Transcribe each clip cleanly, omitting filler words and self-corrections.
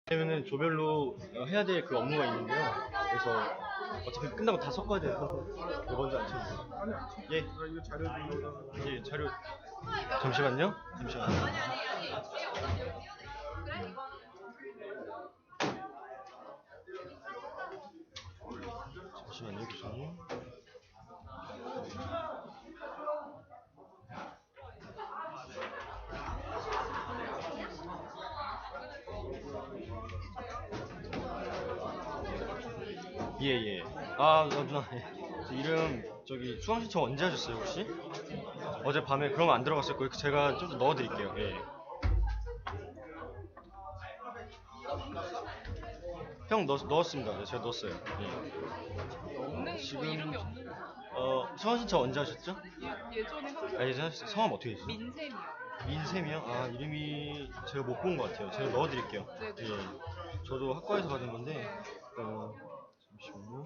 왜냐면은 조별로 해야 될 그 업무가 있는데요. 그래서 어차피 끝나고 다 섞어야 돼서 이거 먼저 안 쳐주세요. 예. 이거 자료 좀. 예, 자료. 잠시만요. 잠시만요. 잠시만요, 교수님. 예, 예. 누나. 예. 저 이름 저기 수강 신청 언제 하셨어요, 혹시? 어젯밤에. 그러면 안 들어갔을 거예요. 제가 좀 더 넣어드릴게요. 예. 형 넣었습니다. 네, 제가 넣었어요. 예. 지금 수강 신청 언제 하셨죠? 예전에 예전에 하셨어요. 성함 어떻게 되시죠? 민샘이요. 민쌤이요? 이름이 제가 못 본 것 같아요. 제가 넣어드릴게요. 네. 예. 저도 학과에서 받은 건데, 잠시만요.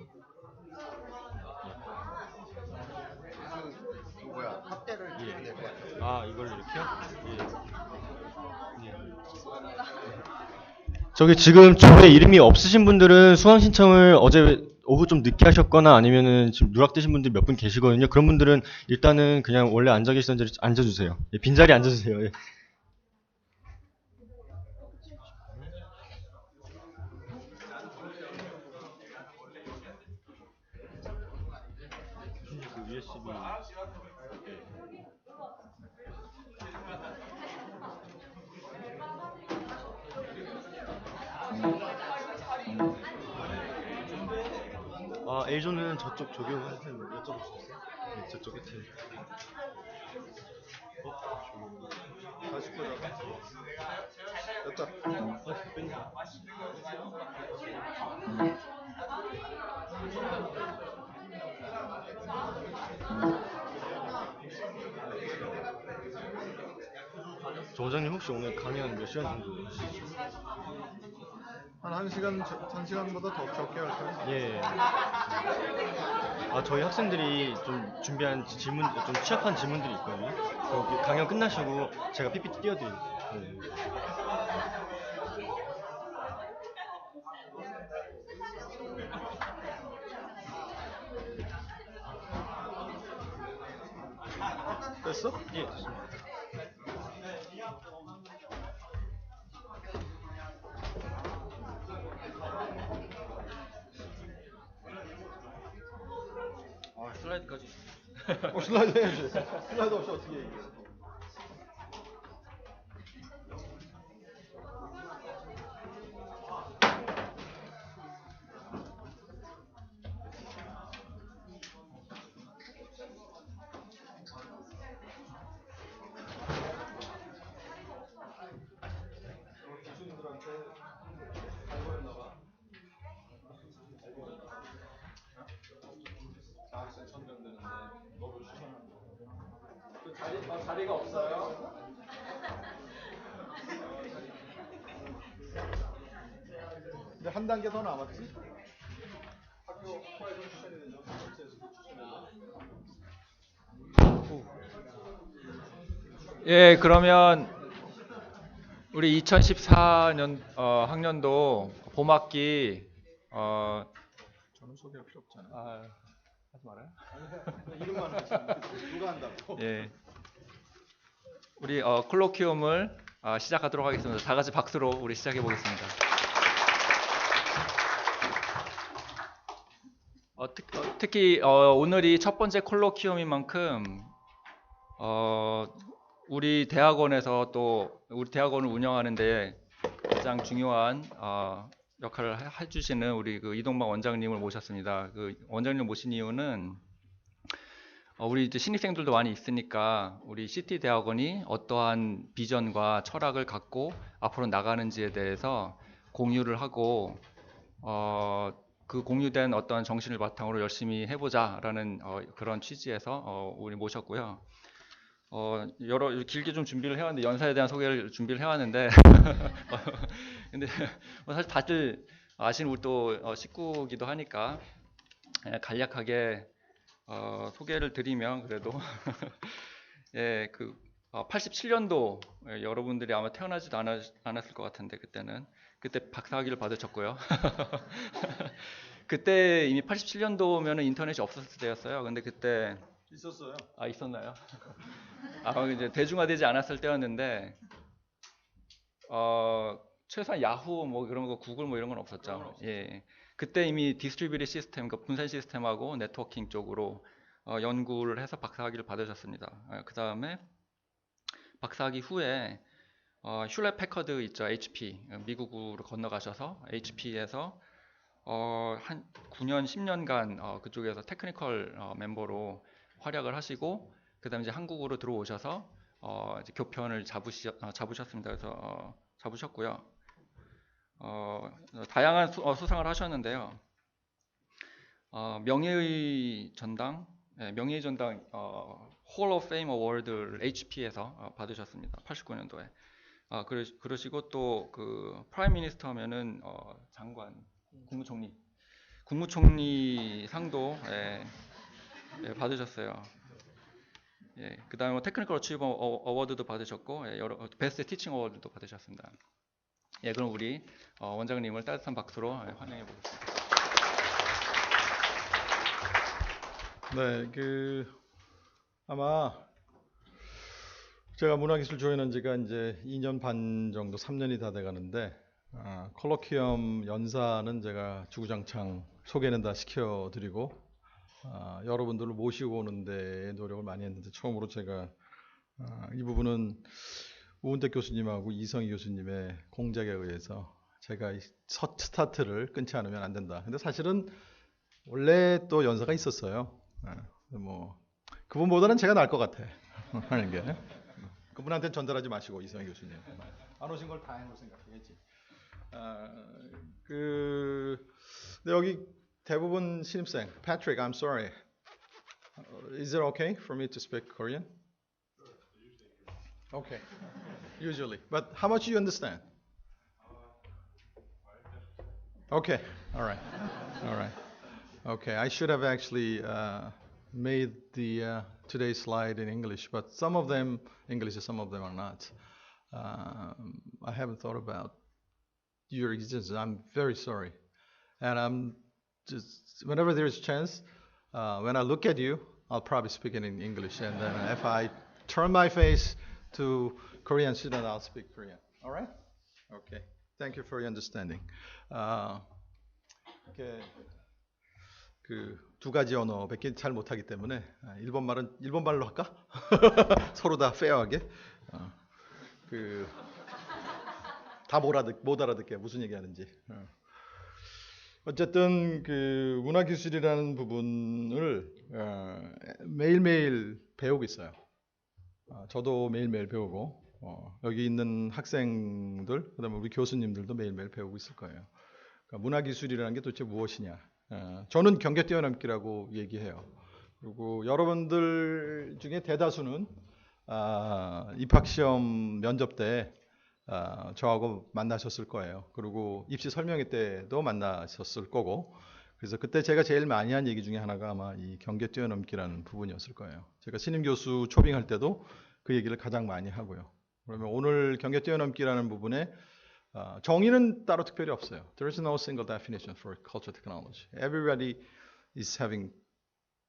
확대를 예. 될것 같아요. 이걸 이렇게요? 예. 저기 지금 조에 이름이 없으신 분들은 수강 신청을 어제 오후 좀 늦게 하셨거나 아니면은 지금 누락되신 분들 몇 분 계시거든요. 그런 분들은 일단은 그냥 원래 앉아 계시던 자리 앉아주세요. 예, 빈자리 앉아주세요. 예. 그 USB. A조는 저쪽 조교한테 여쭤볼 수 있어요? 네, 저쪽 끝에. 다시 거죠. 여쭤. 뺀다. 조 원장님 혹시 오늘 강연 몇 시간 정도 하시죠? 한 1시간보다 더 적게 할까요? 예. 저희 학생들이 좀 준비한 질문, 좀 취약한 질문들이 있거든요. 그 강연 끝나시고 제가 PPT 띄워드릴게요. 됐어? 예, 됐습니다. 슬라이드까지. 슬라이드 해야지. 슬라이드 없이 어떻게 얘기해? 자리가 없어요. 근데 한 단계 더 남았지? 학교에서 추천해야 되죠. 예, 그러면 우리 2014년 학년도 봄학기 저는 소개할 필요 없잖아. 하지 말아요. 이름만 하지. 누가 한다고? 예, 우리 콜로퀴움을 시작하도록 하겠습니다. 다 같이 박수로 우리 시작해 보겠습니다. 특히 오늘이 첫 번째 콜로퀴움인 만큼 우리 대학원에서 또 우리 대학원을 운영하는데 가장 중요한 역할을 해주시는 우리 그 이동박 원장님을 모셨습니다. 그 원장님 모신 이유는 우리 이제 신입생들도 많이 있으니까 우리 CT 대학원이 어떠한 비전과 철학을 갖고 앞으로 나가는지에 대해서 공유를 하고 그 공유된 어떤 정신을 바탕으로 열심히 해보자라는 그런 취지에서 우리 모셨고요. 길게 좀 준비를 해왔는데 연사에 대한 소개를 준비를 해왔는데 근데 사실 다들 아시는 우리 또 식구기도 하니까 간략하게 소개를 드리면 그래도 예, 그 87년도 여러분들이 아마 태어나지도 않았을 것 같은데 그때는 그때 박사학위를 받으셨고요. 그때 이미 87년도면은 인터넷이 없었을 때였어요. 근데 그때 있었어요. 있었나요? 이제 대중화되지 않았을 때였는데 최소한 야후 뭐 그런 거 구글 뭐 이런 건 없었죠. 예. 그때 이미 디스트리뷰티드 시스템, 그러니까 분산 시스템하고 네트워킹 쪽으로 연구를 해서 박사학위를 받으셨습니다. 그 다음에 박사학위 후에 슐렛 패커드 있죠, HP 미국으로 건너가셔서 HP에서 한 9년, 10년간 그쪽에서 테크니컬 멤버로 활약을 하시고 그다음에 이제 한국으로 들어오셔서 이제 교편을 잡으셨습니다. 그래서 잡으셨고요. 다양한 수상을 하셨는데요. 명예의 전당, 명예의 전당 홀 오브 페임 어워드를 HP에서 받으셨습니다. 89년도에. 그러시고 또 그 프라임 미니스터 하면은 장관, 국무총리 상도 받으셨어요. 예, 그다음에 테크니컬 어치버 어워드도 받으셨고 여러 베스트 티칭 어워드도 받으셨습니다. 예, 그럼 우리 원장님을 따뜻한 박수로 환영해 보겠습니다. 네, 아마 제가 문화기술 조인한 지가 이제 2년 반 정도, 3년이 다 돼가는데 콜로퀴엄 연사는 제가 주구장창 소개는 다 시켜드리고 여러분들을 모시고 오는데 노력을 많이 했는데 처음으로 제가 이 부분은 우은택 교수님하고 이성희 교수님의 공작에 의해서 제가 첫 스타트를 끊지 않으면 안 된다. 근데 사실은 원래 또 연사가 있었어요. 뭐 그분보다는 제가 나을 것 같아 하는 게. 그분한테는 전달하지 마시고 이성희 교수님 안 오신 걸 다행으로 생각해야지. 근데 여기 대부분 신입생. Patrick, I'm sorry. Is it okay for me to speak Korean? Okay. Usually. But how much do you understand? Okay. All right. All right. Okay. I should have actually made the today's slide in English, but some of them English, some of them are not. I haven't thought about your existence. I'm very sorry, and I'm just whenever there's a chance, when I look at you, I'll probably speak it in English, and then if I turn my face to Korean student, I'll speak Korean. All right? Okay. Thank you for your understanding. 그 두 가지 언어밖에 잘 못하기 때문에 일본말은 일본말로 할까? 서로 다 페어하게. 다 못 알아듣게 무슨 얘기하는지. 어쨌든 그 문화기술이라는 부분을 매일매일 배우고 있어요. 저도 매일매일 배우고 여기 있는 학생들, 그다음에 우리 교수님들도 매일매일 배우고 있을 거예요. 그러니까 문화기술이라는 게 도대체 무엇이냐. 저는 경계 뛰어넘기라고 얘기해요. 그리고 여러분들 중에 대다수는 입학시험 면접 때 저하고 만나셨을 거예요. 그리고 입시 설명회 때도 만나셨을 거고. 그래서 그때 제가 제일 많이 한 얘기 중에 하나가 아마 이 경계 뛰어넘기라는 부분이었을 거예요. 제가 신임 교수 초빙할 때도 그 얘기를 가장 많이 하고요. 그러면 오늘 경계 뛰어넘기라는 부분에 정의는 따로 특별히 없어요. There is no single definition for cultural technology. Everybody is having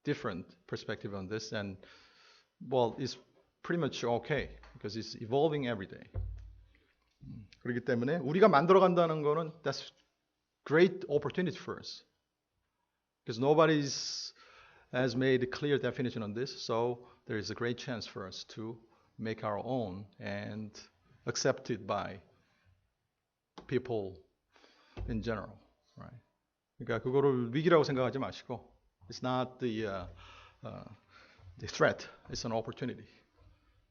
different perspective on this, and well, it's pretty much okay because it's evolving every day. 그렇기 때문에 우리가 만들어간다는 거는 that's great opportunity for us. Because nobody has made a clear definition on this, so there is a great chance for us to make our own and accept it by people in general, right? 그러니까 그거를 위기라고 생각하지 마시고, it's not the threat, it's an opportunity,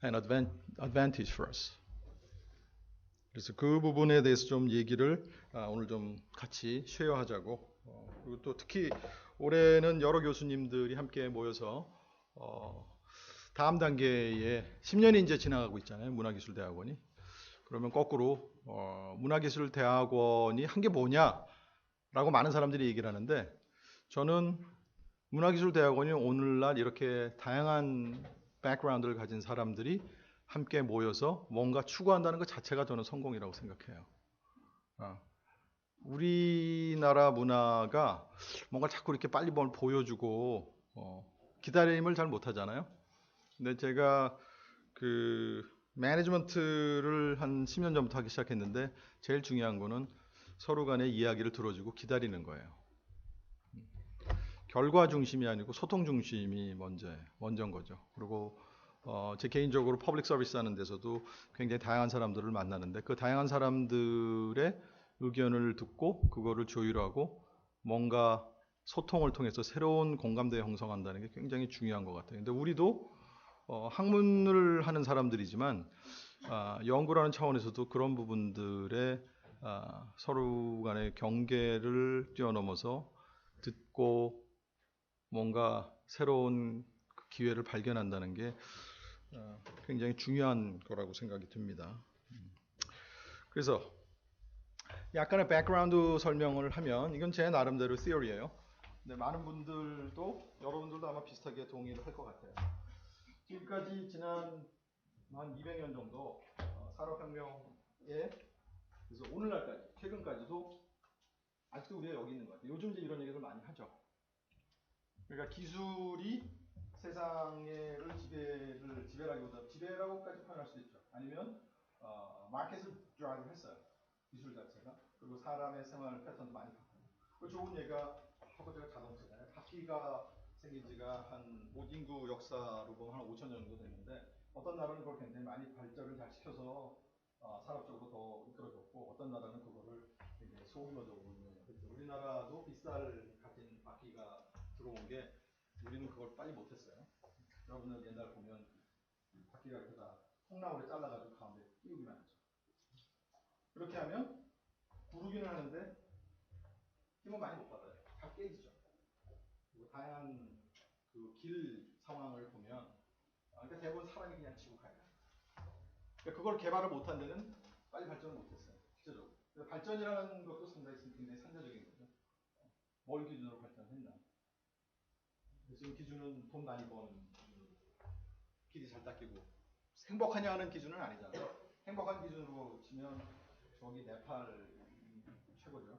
an advantage for us. 그래서 그 부분에 대해서 좀 얘기를 오늘 좀 같이 쉐어하자고. 그리고 또 특히 올해는 여러 교수님들이 함께 모여서 다음 단계에 10년이 이제 지나가고 있잖아요. 문화기술대학원이. 그러면 거꾸로 문화기술대학원이 한 게 뭐냐라고 많은 사람들이 얘기를 하는데 저는 문화기술대학원이 오늘날 이렇게 다양한 백그라운드를 가진 사람들이 함께 모여서 뭔가 추구한다는 것 자체가 저는 성공이라고 생각해요. 우리나라 문화가 뭔가 자꾸 이렇게 빨리 뭘 보여주고 기다림을 잘 못하잖아요. 근데 제가 그 매니지먼트를 한 10년 전부터 하기 시작했는데 제일 중요한 거는 서로 간의 이야기를 들어주고 기다리는 거예요. 결과 중심이 아니고 소통 중심이 먼저인 거죠. 그리고 제 개인적으로 퍼블릭 서비스 하는 데서도 굉장히 다양한 사람들을 만나는데 그 다양한 사람들의 의견을 듣고 그거를 조율하고 뭔가 소통을 통해서 새로운 공감대 형성한다는 게 굉장히 중요한 것 같아요. 근데 우리도 학문을 하는 사람들이지만 연구라는 차원에서도 그런 부분들에 서로 간의 경계를 뛰어넘어서 듣고 뭔가 새로운 기회를 발견한다는 게 굉장히 중요한 거라고 생각이 듭니다. 그래서 약간의 백그라운드 설명을 하면 이건 제 나름대로 theory예요. 근데 많은 분들도 여러분들도 아마 비슷하게 동의를 할 것 같아요. 지금까지 지난 한 200년 정도 산업혁명에 그래서 오늘날까지 최근까지도 아직도 우리가 여기 있는 것 같아요. 요즘 이제 이런 얘기를 많이 하죠. 그러니까 기술이 세상을 지배라기보다 지배라고까지 표현할 수도 있죠. 아니면 마켓을 드라이브 했어요. 기술 자체가. 그리고 사람의 생활 패턴도 많이 바꾸고. 그 좋은 예가 첫 번째가 자동차잖아요. 바퀴가 생긴 지가 한 인구 역사로 보면 한 5천 년 정도 됐는데 어떤 나라는 그걸 굉장히 많이 발전을 잘 시켜서 산업적으로 더 이끌어줬고 어떤 나라는 그거를 굉장히 소규모적으로 운영했죠. 우리나라도 빗살 가진 바퀴가 들어온 게 우리는 그걸 빨리 못했어요. 여러분들 옛날 보면 바퀴가 이렇게 다 콩나물에 잘라가지고 가운데 끼우기만 하죠. 그렇게 하면 구르기는 하는데 힘은 많이 못 받아요. 다 깨지죠. 그리고 다양한 그 길 상황을 보면 그러니까 대부분 사람이 그냥 치고 가요. 그러니까 그걸 개발을 못한 데는 빨리 발전을 못했어요. 실제로. 발전이라는 것도 상당히 굉장히 상대적인 거죠. 뭘 기준으로 발전했나. 지금 기준은 돈 많이 버는 기준으로 길이 잘 닦이고 행복하냐 하는 기준은 아니잖아요. 행복한 기준으로 치면 저기 네팔 최고죠.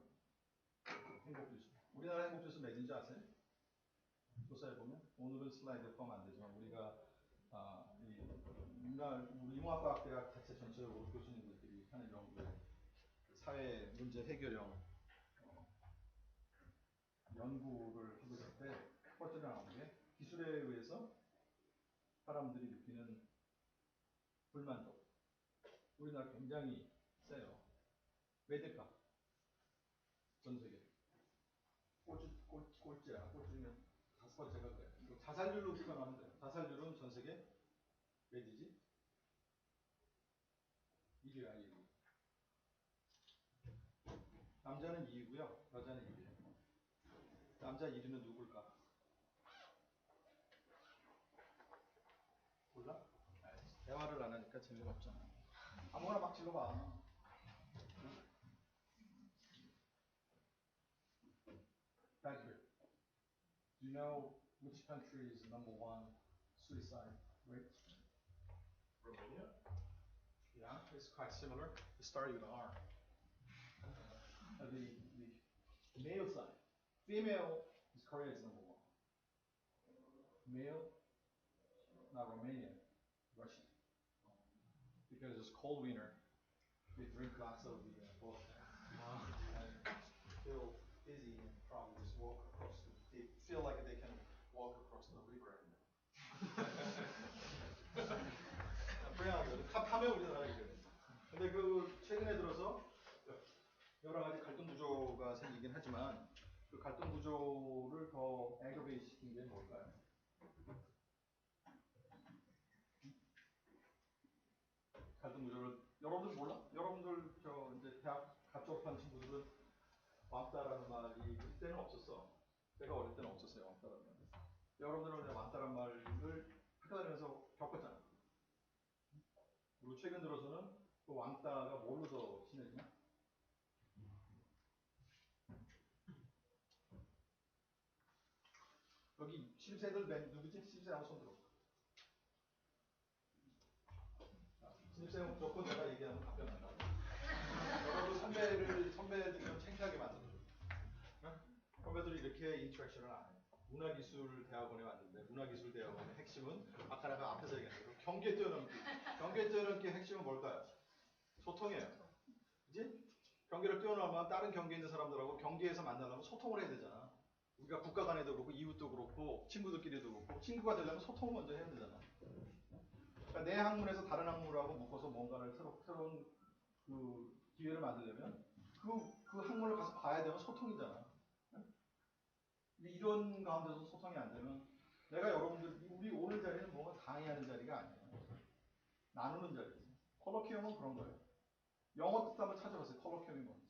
행복지수. 우리나라 행복지수 몇인지 아세요? 조사해 보면 오늘은 슬라이드 포함 안 되지만 우리가 우리 융합과학대학 자체 전체적으로 교수님들이 하는 연구에 사회 문제 해결형 연구를 하고 있을 때 첫 번째로 나오는 게 기술에 의해서 사람들이 느끼는 불만족. 우리나라 굉장히 세요. 왜 될까? 전 세계. 꼴찌야. 꼴찌면 다섯 번째가 그래요. 자살률로 비교하면 돼요. 자살률은 전 세계 몇이지? 1위야, 1위. 남자는 2위고요. 여자는 1위예요. 남자 1위는 누굴까? 몰라? 대화를 안 하니까 재미가 없잖아. 아무거나 막 질러봐. Thank you. Do you know which country is number one suicide rate? Romania? Yeah, it's quite similar. It started with R. The male side. Female is Korea is number one. Male, not Romania, Russia. Because it's cold winter, they drink lots of the vodka and feel dizzy and probably just walk across. They feel like they can walk across the river. 불행하게 탑하면 우리나라가 이겨요. 근데 그 최근에 들어서 여러 가지 갈등 구조가 생기긴 하지만 그 갈등 구조를 더 애그베이트 시킨 게 뭘까요? 갈등 구조를 여러분들 몰라? 여러분들 저 이제 대학 갓 졸업한 친구들은 왕따라는 말이 그때는 없었어. 제가 어릴 때는 없었어요. 왕따라는 말. 여러분들은 왕따라는 말을 학교 다니면서 겪었잖아. 그리고 최근 들어서는 그 왕따가 뭘로 더 심해지냐? 여기 신입생들 누구지? 신입생 한번 손 들어. 신입생 무조건 내가 얘기하면 답변 한다. 여러분 선배들이 좀 창피하게 만들어. 그렇게 인터랙션을 안 해요. 문화기술대학원에 왔는데 문화기술대학원의 핵심은 아까 내가 앞에서 얘기한 대로 경계 뛰어넘기. 경계 뛰어넘기의 핵심은 뭘까요? 소통이에요. 그지? 경계를 뛰어넘으면 다른 경계에 있는 사람들하고 경계에서 만나려면 소통을 해야 되잖아. 우리가 국가 간에도 그렇고 이웃도 그렇고 친구들끼리도 그렇고 친구가 되려면 소통을 먼저 해야 되잖아. 그러니까 내 학문에서 다른 학문하고 묶어서 뭔가를 새로운 그 기회를 만들려면 그 학문을 가서 봐야 되면 소통이잖아. 근데 이런 가운데서 소통이 안 되면 내가 여러분들 우리 오늘 자리는 뭔가 강의하는 자리가 아니에요. 나누는 자리지. 컬러키움은 그런 거예요. 영어 뜻 한번 찾아보세요. 컬러키움이 뭔지.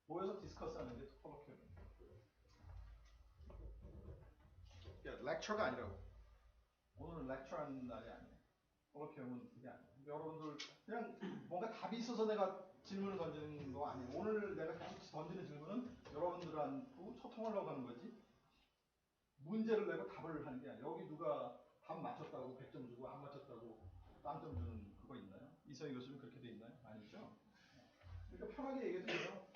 모여서 디스커스하는 게 컬러키움이에요. 그러니까 렉처가 아니라고. 오늘은 렉처하는 날이 아니에요. 컬러키움은 그게 아니에요. 여러분들 그냥 뭔가 답이 있어서 내가 질문을 던지는 거 아니에요. 오늘 내가 던지는 질문은 여러분들하고 소통하려고 하는 거지. 문제를 내고 답을 하는 게 아니에요. 여기 누가 답 맞췄다고 100점 주고 안 맞췄다고 빵점 주는 그거 있나요? 이성희 교수님 그렇게 돼 있나요? 아니죠. 그러니까 편하게 얘기해도 돼요.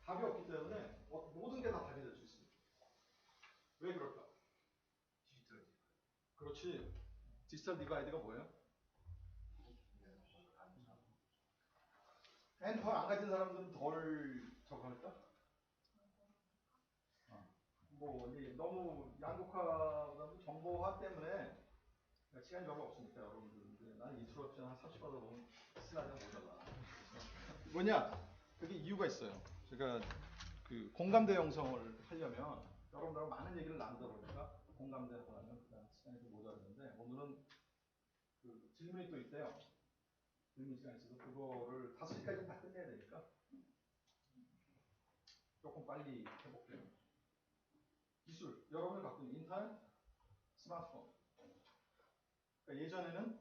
답이 없기 때문에 모든 게 다 답이 될 수 있습니다. 왜 그럴까? 디지털 디바이드. 그렇지. 디지털 디바이드가 뭐예요? 핸드폰 안 가진 사람들은 덜 저거 할까? 뭐 이제 너무 양극화보다는 정보화 때문에 시간이 별로 없으니까 여러분들 나는 인트로덕션 한 30분 더 보면 슬라이드가 모자라. 뭐냐? 그게 이유가 있어요. 제가 그 공감대 형성을 하려면 여러분들하고 많은 얘기를 나누다 보니까 공감대 하려면 그다음 시간이 좀 모자랐는데 오늘은 그 질문이 또 있대요. 질문 시간이 있어서 그거를 5시까지 다 끝내야 되니까 조금 빨리 해볼게요. 기술, 여러분이 갖고 있는 인터넷, 스마트폰. 그러니까 예전에는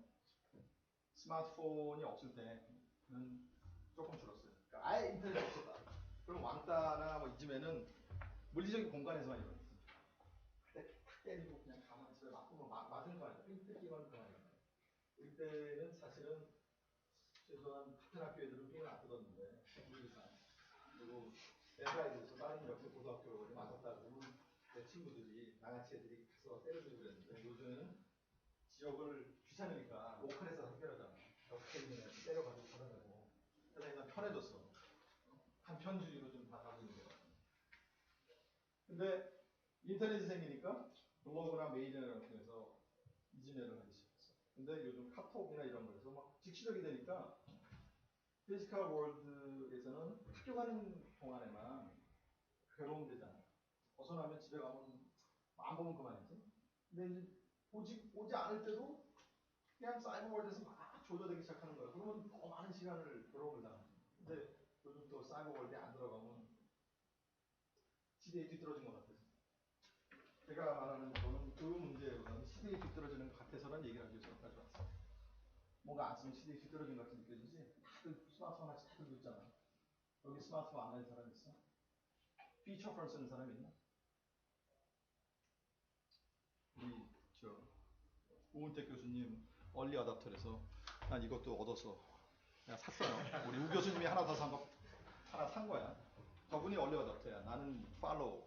스마트폰이 없을 때는 조금 줄었어요. 그러니까 아예 인터넷이 없었다. 그럼 왕따나 뭐 이쯤에는 물리적인 공간에서만 일어났어요. 탁 때리고 그냥 가만히 있어요. 맞은 거 아니에요. 뜯기만 그만이에요. 이때는 사실은 최소한 같은 학교 애들은 삥을 안 뜯었는데 그리고 에브라이드에서 다른 옆에 고등학교에 맞았다고 내 친구들이 나같이 애들이 가서 때려주고 그랬는데 요즘에는 지역을 귀찮으니까 로컬에서 다 때려잖아. 옆에 있는 애들 때려가지고 받아내고 그래서 난 편해졌어. 한 편주의로 좀 다 가고 있는 거 같아. 근데 인터넷이 생기니까 블로그나 메일이나 통해서 이지메일을 하기 시작했어. 근데 요즘 카톡이나 이런 거에서 막 즉시적이 되니까 피지컬 월드에서는 학교 가는 동안에만 괴로움 되잖아. 벗어나면 집에 가면 안 보면 그만이지. 근데 이제 오지 않을 때도 그냥 사이버 월드에서 막 조져되기 시작하는 거야. 그러면 더 많은 시간을 괴로움을 당하지. 근데 요즘 또 사이버 월드에 안 들어가면 시대에 뒤떨어진 것 같아서. 제가 말하는 거는 그 문제보다는 시대에 뒤떨어지는 것 같아서라는 얘기를 하기 위해서 여기까지 왔어요. 뭔가 안 쓰면 시대에 뒤떨어진 것 같이 느껴지지? 다들 스마트폰 하나씩 다 들고 있잖아. 여기 스마트폰 안 가진 사람 있어? 피처 폰 쓰는 사람 있나? 우리 우은택 교수님 얼리 어답터에서 난 이것도 얻어서 그냥 샀어요. 우리 우 교수님이 하나 더 하나 산 거야. 저분이 얼리 어답터야. 나는 팔로우.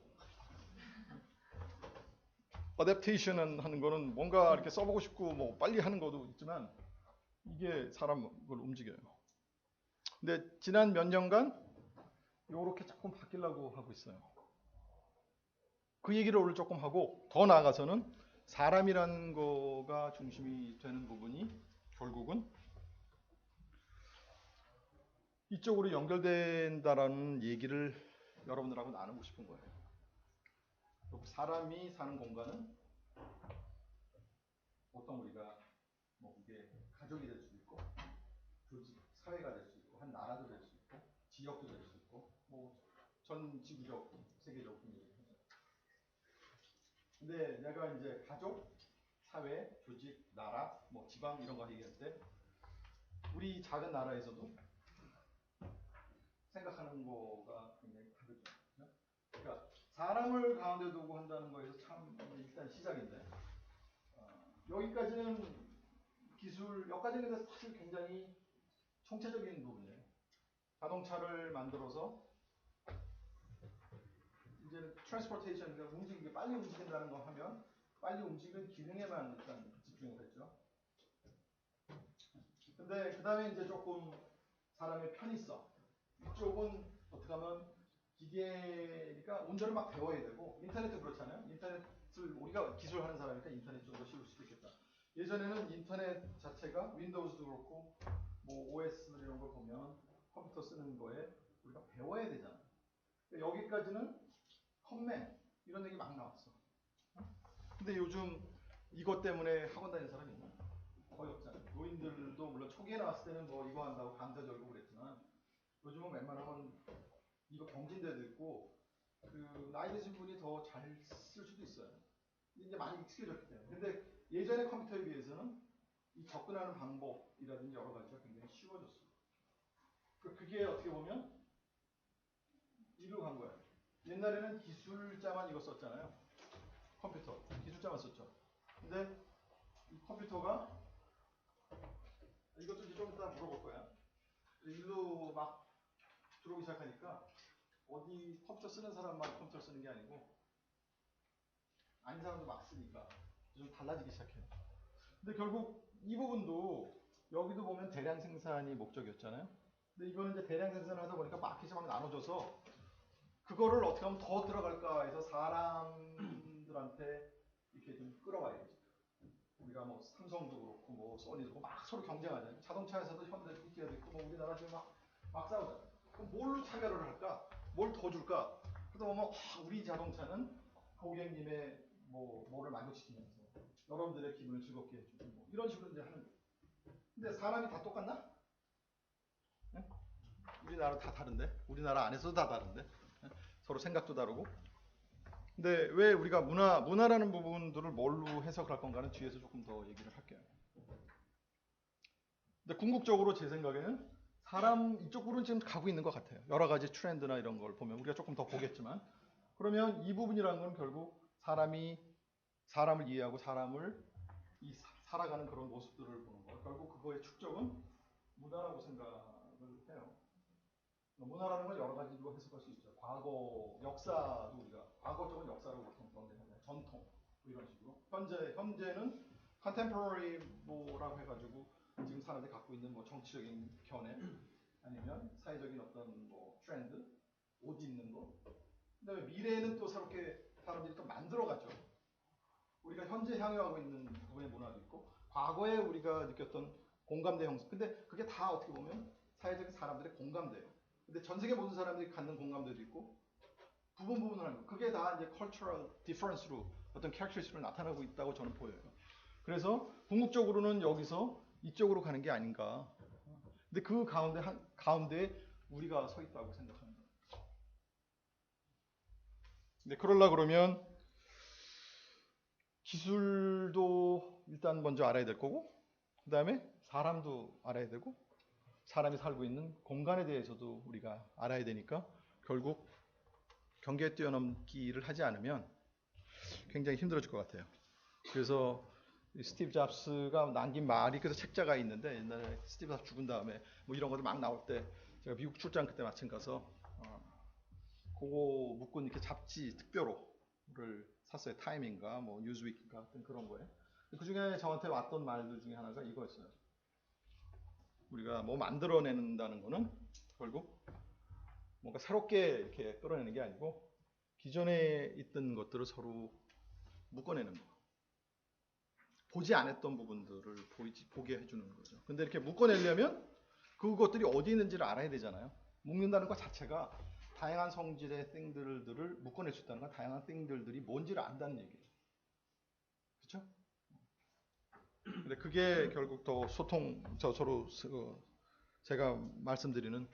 어댑테이션 하는 거는 뭔가 이렇게 써보고 싶고 뭐 빨리 하는 것도 있지만 이게 사람을 움직여요. 근데 지난 몇 년간 요렇게 조금 바뀌려고 하고 있어요. 그 얘기를 오늘 조금 하고 더 나아가서는 사람이라는 거가 중심이 되는 부분이 결국은 이쪽으로 연결된다라는 얘기를 여러분들하고 나누고 싶은 거예요. 사람이 사는 공간은 보통 우리가 뭐 이게 가족이 될 수도 있고 조직, 사회가 될 수 있고 한 나라도 될 수 있고 지역도 될 수 있고 뭐 전 지구적, 세계적 얘기하죠. 근데 내가 이제 가족, 사회, 조직, 나라, 뭐 지방 이런 거 얘기할 때 우리 작은 나라에서도 생각하는 거가 굉장히 다르죠. 그러니까 사람을 가운데 두고 한다는 거에서 참 일단 시작인데 여기까지는 기술, 여기까지는 근데 사실 굉장히 총체적인 부분이에요. 자동차를 만들어서 이제는 transportation, 그러니까 움직이게 빨리 움직인다는 거 하면 빨리 움직이는 기능에만 일단 집중을 했죠. 근데 그 다음에 이제 조금 사람의 편의성. 이쪽은 어떻게 하면 기계니까 운전을 막 배워야 되고, 인터넷도 그렇잖아요. 인터넷을 우리가 기술하는 사람이니까 인터넷 좀 더 쉬울 수도 있겠다. 예전에는 인터넷 자체가 윈도우즈도 그렇고 뭐 OS 이런 걸 보면 컴퓨터 쓰는 거에 우리가 배워야 되잖아요. 그러니까 여기까지는 컴맹 이런 얘기 막 나왔어. 근데 요즘 이것 때문에 학원 다니는 사람이 있나? 거의 없잖아요. 노인들도 물론 초기에 나왔을 때는 뭐 이거 한다고 강좌 졸고 그랬지만 요즘은 웬만하면 이거 경진대도 있고 그 나이 드신 분이 더 잘 쓸 수도 있어요. 이제 많이 익숙해졌기 때문에. 근데 예전의 컴퓨터에 비해서는 이 접근하는 방법이라든지 여러 가지가 굉장히 쉬워졌어요. 그게 어떻게 보면 이리로 간 거예요. 옛날에는 기술자만 이거 썼잖아요. 컴퓨터. 기술자만 썼죠. 근데 이 컴퓨터가 이것도 좀 이따 물어볼 거야. 일로 막 들어오기 시작하니까 어디 컴퓨터 쓰는 사람만 컴퓨터 쓰는 게 아니고 아닌 사람도 막 쓰니까 좀 달라지기 시작해요. 근데 결국 이 부분도 여기도 보면 대량 생산이 목적이었잖아요. 근데 이거는 이제 대량 생산을 하다 보니까 마켓이 막 나눠져서 그거를 어떻게 하면 더 들어갈까 해서 사람들한테 이렇게 좀 끌어와야지. 우리가 뭐 삼성도 그렇고 뭐 소니도 그렇고 막 서로 경쟁하잖아요. 자동차에서도 현대 기계도 있고 뭐 우리나라 지금 막 싸우잖아요. 그럼 뭘로 차별을 할까? 뭘 더 줄까? 그러다 보면 우리 자동차는 고객님의 뭐를 만족시키면서 여러분들의 기분을 즐겁게 해주고 뭐 이런 식으로 이제 하는 거예요. 근데 사람이 다 똑같나? 네? 우리나라 다 다른데? 우리나라 안에서도 다 다른데? 네? 서로 생각도 다르고. 근데 왜 우리가 문화라는 부분들을 뭘로 해석할 건가는 뒤에서 조금 더 얘기를 할게요. 근데 궁극적으로 제 생각에는 사람 이쪽으로는 지금 가고 있는 것 같아요. 여러 가지 트렌드나 이런 걸 보면 우리가 조금 더 보겠지만 그러면 이 부분이라는 건 결국 사람이 사람을 이해하고 사람을 살아가는 그런 모습들을 보는 거. 결국 그거의 축적은 문화라고 생각을 해요. 문화라는 건 여러 가지로 해석할 수 있죠. 과거, 역사도 우리가 과거 쪽은 역사라고 보통 정리하잖아요. 전통 뭐 이런 식으로. 현재는 contemporary 뭐라고 해가지고 지금 사람들이 갖고 있는 뭐 정치적인 견해 아니면 사회적인 어떤 뭐 트렌드, 옷 입는 거. 그다음에 미래에는 또 새롭게 사람들이 또 만들어가죠. 우리가 현재 향유하고 있는 부분의 문화도 있고 과거에 우리가 느꼈던 공감대 형성. 근데 그게 다 어떻게 보면 사회적인 사람들의 공감대예요. 근데 전 세계 모든 사람들이 갖는 공감대도 있고 부분을 하는 거. 그게 다 이제 cultural difference로 어떤 characteristics로 나타나고 있다고 저는 보여요. 그래서 궁극적으로는 여기서 이쪽으로 가는 게 아닌가. 근데 그 가운데에 우리가 서 있다고 생각합니다. 근데 그러려 그러면 기술도 일단 먼저 알아야 될 거고 그 다음에 사람도 알아야 되고 사람이 살고 있는 공간에 대해서도 우리가 알아야 되니까 결국 경계에 뛰어넘기를 하지 않으면 굉장히 힘들어질 것 같아요. 그래서 스티브 잡스가 남긴 말이 그래서 책자가 있는데 옛날에 스티브 잡스 죽은 다음에 뭐 이런 것들 막 나올 때 제가 미국 출장 그때 마침 가서 그거 묶은 이렇게 잡지 특별호를 샀어요. 타임인가 뭐 뉴즈위크인가 같은 그런 거에. 그 중에 저한테 왔던 말들 중에 하나가 이거였어요. 우리가 뭐 만들어낸다는 거는 결국 뭔가 새롭게 이렇게 끌어내는 게 아니고 기존에 있던 것들을 서로 묶어내는 거. 보지 않았던 부분들을 보게 해주는 거죠. 근데 이렇게 묶어내려면 그것들이 어디 있는지를 알아야 되잖아요. 묶는다는 것 자체가 다양한 성질의 띵들을 묶어낼 수 있다는 건 다양한 띵들이 뭔지를 안다는 얘기예요. 그렇죠? 근데 그게 결국 더 서로 제가 말씀드리는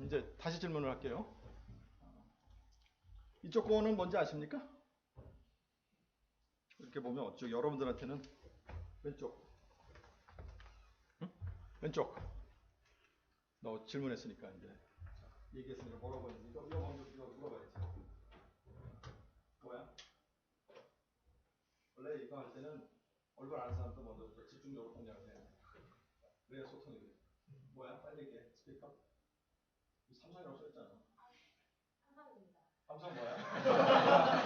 이제 다시 질문을 할게요. 이쪽 거는 뭔지 아십니까? 이렇게 보면 어쩌 여러분들한테는 왼쪽. 응? 왼쪽. 너 질문했으니까 이제 얘기했으니까 뭐라고 했는지 이거 먼저 물어봐야지. 뭐야? 원래 이거 할 때는 얼굴 아는 사람도 먼저 집중적으로 공략을 해야 돼. 그래야 소통이 돼. 뭐야? 빨리 얘기해. 스피커. 삼성이라고 써있잖아. 삼성입니다. 삼성 뭐야?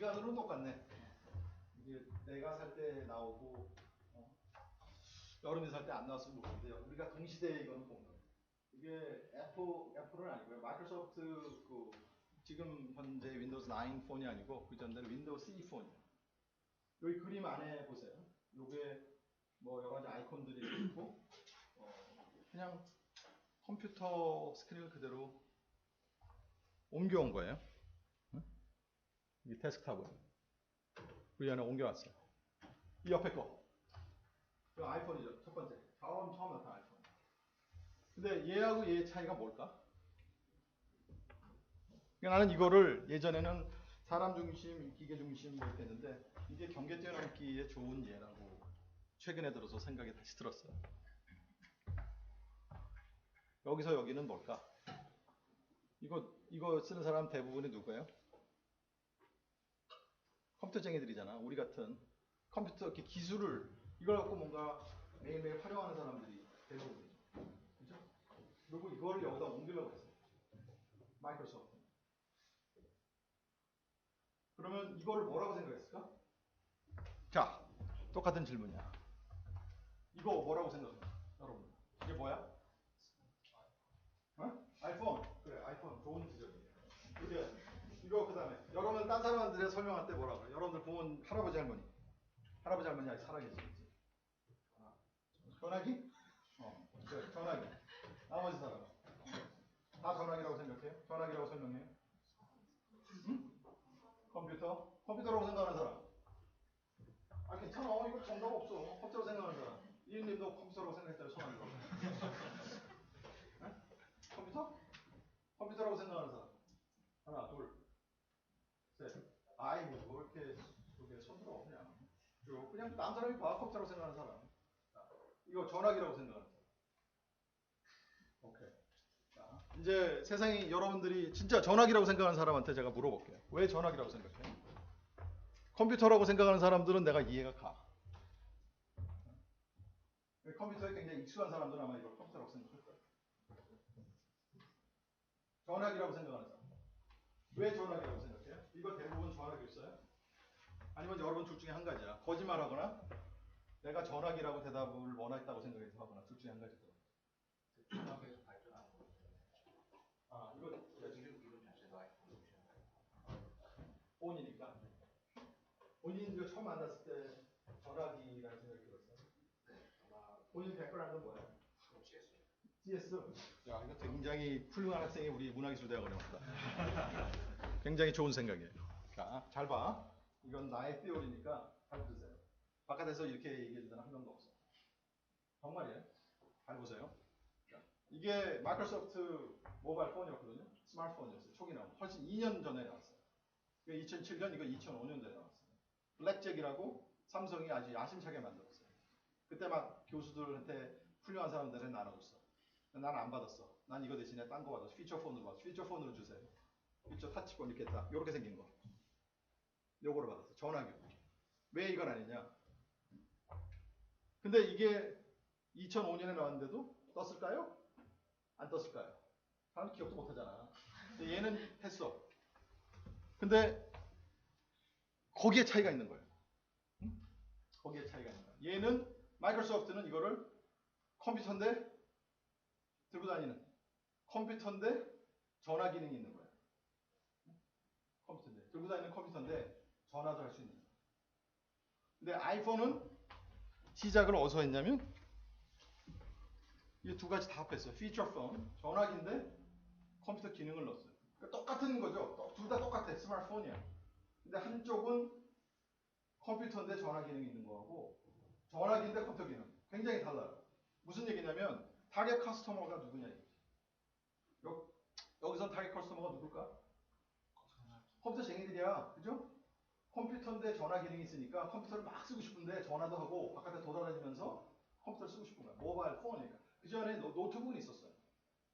시간으로는 똑같네. 이게 내가 살 때 나오고 여름에 살 때 안 나왔으면 모르는데요. 우리가 동시대에 이거는 본 거예요. 이게 애플은 아니고요. 마이크로소프트 그 지금 현재 윈도우즈 9 폰이 아니고 그 전에는 윈도우 C 폰이에요. 여기 그림 안에 보세요. 요게 뭐 여러 가지 아이콘들이 있고 그냥 컴퓨터 스크린을 그대로 옮겨온 거예요. 이게 데스크탑을 그 안에 옮겨왔어요. 이 옆에 거. 이거 아이폰이죠. 첫 번째. 처음 나타난 아이폰. 근데 얘하고 얘의 차이가 뭘까? 그러니까 나는 이거를 예전에는 사람 중심, 기계 중심 이렇게 했는데 이게 경계 뛰어넘기에 좋은 예라고 최근에 들어서 생각이 다시 들었어요. 여기서 여기는 뭘까? 이거 쓰는 사람 대부분이 누구예요? 컴퓨터쟁이들이잖아. 우리 같은 컴퓨터 이렇게 기술을 이걸 갖고 뭔가 매일매일 활용하는 사람들이 대부분이죠. 그죠? 그리고 이거를 여기다 옮기려고 했어요. 마이크로소프트. 그러면 이거를 뭐라고 생각했을까? 자, 똑같은 질문이야. 이거 뭐라고 생각해? 여러분. 이게 뭐야? 아이폰. 그래, 아이폰. 좋은 지적이에요. 이거 그 다음에 여러분 딴 사람들의 설명할 때 뭐라고 그래? 여러분들 보면 할아버지 할머니 아직 살아계시지? 전화기? 그래, 전화기. 나머지 사람 다 전화기라고 생각해요? 전화기라고 설명해요? 응? 컴퓨터라고 생각하는 사람. 아 괜찮아. 이거 정답 없어. 컴퓨터라고 생각하는 사람. 이은님도 컴퓨터라고 생각했다고 손안 들어. 컴퓨터라고 생각하는 사람. 하나, 둘, 셋. 아이고 뭐 이렇게 손들어 그냥 딴 사람이 봐. 컴퓨터라고 생각하는 사람. 자, 이거 전화기라고 생각하는 사람. 오케이. 자, 이제 세상에 여러분들이 진짜 전화기라고 생각하는 사람한테 제가 물어볼게요. 왜 전화기라고 생각해? 컴퓨터라고 생각하는 사람들은 내가 이해가 가. 컴퓨터에 굉장히 익숙한 사람들은 아마 이걸 컴퓨터라고 생각할 거예요. 전화기라고 생각하는 사람. 왜 전화기라고 생각해요? 이거 대부분 전화기 있어요? 아니면 여러분 둘 중에 한 가지야. 거짓말하거나 내가 전화기라고 대답을 원했다고 생각해서 하거나 둘 중에 한 가지더라고요. 전화기에서 발전하는 거. 이거 지금 이름 자체가 폰이니까. 본인 이거 처음 만났을 때 전화기라는 생각이 들었어요. 본인 백그라운드는 뭐야? CS. 야, 이거 굉장히 훌륭한 학생이 우리 문화기술대학원에 왔다. 굉장히 좋은 생각이에요. 자, 잘 봐. 이건 나의 띠올이니까 잘 들으세요. 바깥에서 이렇게 얘기해 주는 한 명도 없어. 정말이에요. 잘 보세요. 자, 이게 마이크로소프트 모바일 폰이었거든요. 스마트폰이었어요. 초기 나온. 훨씬 2년 전에 나왔어요. 이거 2007년, 이거 2005년도에 나왔어요. 블랙잭이라고 삼성이 아주 야심차게 만들었어요. 그때 막 교수들한테 훌륭한 사람들한테 나눠줬어. 난 안 받았어. 난 이거 대신에 딴 거 받았어. 피처폰으로 받았어. 피처폰으로 주세요. 피처 타치폰 이렇게 딱 요렇게 생긴 거. 요거를 받았어. 전화기. 왜 이건 아니냐? 근데 이게 2005년에 나왔는데도 떴을까요? 안 떴을까요? 사람 기억도 못 하잖아. 근데 얘는 했어. 근데 거기에 차이가 있는 거예요. 응? 거기에 차이가 있는 거예요. 얘는 마이크로소프트는 이거를 컴퓨터인데 들고 다니는 컴퓨터인데 전화 기능이 있는 거예요. 컴퓨터인데 들고 다니는 컴퓨터인데 전화도 할 수 있는 거예요. 근데 아이폰은 시작을 어디서 했냐면 이 두 가지 다 합했어요. 피처폰 전화기인데 컴퓨터 기능을 넣었어요. 그러니까 똑같은 거죠. 둘 다 똑같아. 스마트폰이야. 근데 한쪽은 컴퓨터인데 전화 기능이 있는 거하고 전화기인데 컴퓨터 기능 굉장히 달라요. 무슨 얘기냐면 타겟 커스터머가 누구냐 이거지. 여기선 타겟 커스터머가 누굴까? 컴퓨터쟁이들이야. 그죠? 컴퓨터인데 전화 기능이 있으니까 컴퓨터를 막 쓰고 싶은데 전화도 하고 바깥에 돌아다니면서 컴퓨터를 쓰고 싶은 거야. 모바일 폰이니까. 그 전에 노트북은 있었어요.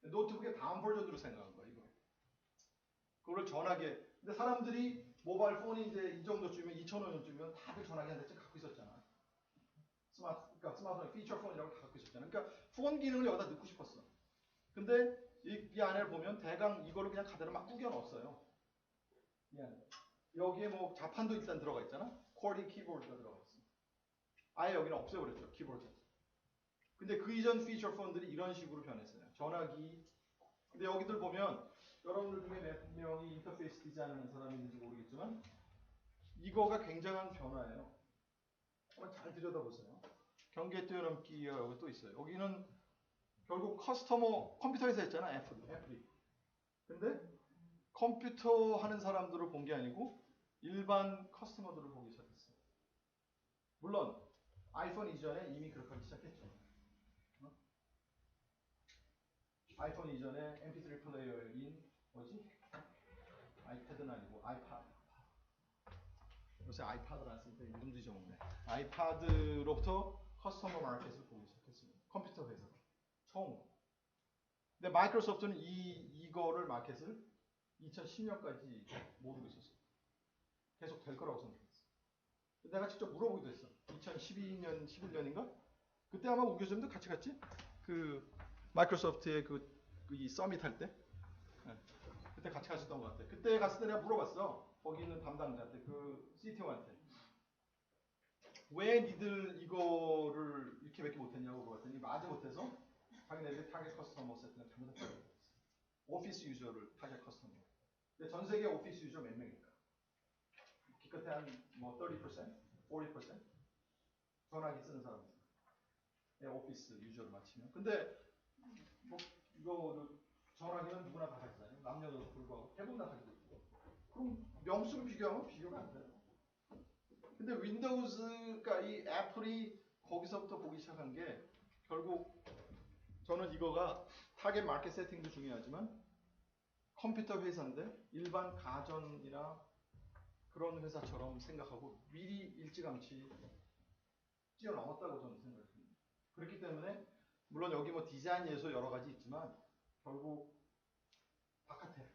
노트북의 다음 버전으로 생각한 거야. 이거. 그거를 전화기에. 근데 사람들이 모바일 폰이 이제 이 정도쯤이면 2005년쯤이면 다들 전화기 한 대씩 갖고 있었잖아. 그러니까 스마트폰 피처폰이라고 다 갖고 있었잖아. 그러니까 폰 기능을 여기다 넣고 싶었어. 근데 이 안에 보면 대강 이거를 그냥 가대로 막 꾸겨 넣었어요. 이 안에. 여기에 뭐 자판도 일단 들어가 있잖아. 쿼리 키보드가 들어가 있어. 아예 여기는 없애버렸죠, 키보드. 근데 그 이전 피처 폰들이 이런 식으로 변했어요. 전화기. 근데 여기들 보면 여러분들 중에 몇 명이 인터페이스 디자인하는 사람이 있는지 모르겠지만 이거가 굉장한 변화예요. 한번 잘 들여다보세요. 경계 뛰어넘기가 여기 또 있어요. 여기는 결국 커스터머 컴퓨터에서 했잖아, 애플이. 근데 컴퓨터 하는 사람들을 본 게 아니고 일반 커스터머들을 보기 시작했어요. 물론 아이폰 이전에 이미 그렇게 하기 시작했죠. 아이폰 이전에 MP3 플레이어인 뭐지? 아이패드는 아니고 아이팟. 요새 아이팟을 안 쓰니까 이름도 잊어먹네. 아이팟으로부터 커스터머 마켓을 보기 시작했습니다. 컴퓨터 회사 처음. 근데 마이크로소프트는 이거를 마켓을 2010년까지 모르고 있었어요. 계속 될 거라고 생각했어. 내가 직접 물어보기도 했어. 2012년, 11년인가? 그때 아마 우 교수님도 같이 갔지? 그 마이크로소프트의 이 서밋 할 때. 네. 그때 같이 갔었던 것 같아. 그때 갔을 때 내가 물어봤어. 거기 있는 담당자한테, 그 CTO한테. 왜 니들 이거를 이렇게밖에 못했냐고 물어봤더니 아직 못해서 자기네들이 타겟 커스터머 세팅을 잘못했다고 그랬어. 오피스 유저를 타겟 커스터머. 근데 전 세계 오피스 유저 몇 명일까? 기껏해 한 뭐 30%? 40%? 전화기 쓰는 사람들. 오피스 유저를 맞추면. 근데 뭐 이거 전화기는 누구나 다 가지잖아요. 남녀노소 불구하고 대부분 다 가지고 있고. 그럼 명수로 비교하면 비교가 안 돼요. 근데 윈도우즈가 이 애플이 거기서부터 보기 시작한 게 결국 저는 이거가 타겟 마켓 세팅도 중요하지만 컴퓨터 회사인데 일반 가전이나 그런 회사처럼 생각하고 미리 일찌감치 뛰어넘었다고 저는 생각합니다. 그렇기 때문에 물론 여기 뭐 디자인 예소 여러 가지 있지만 결국 바깥에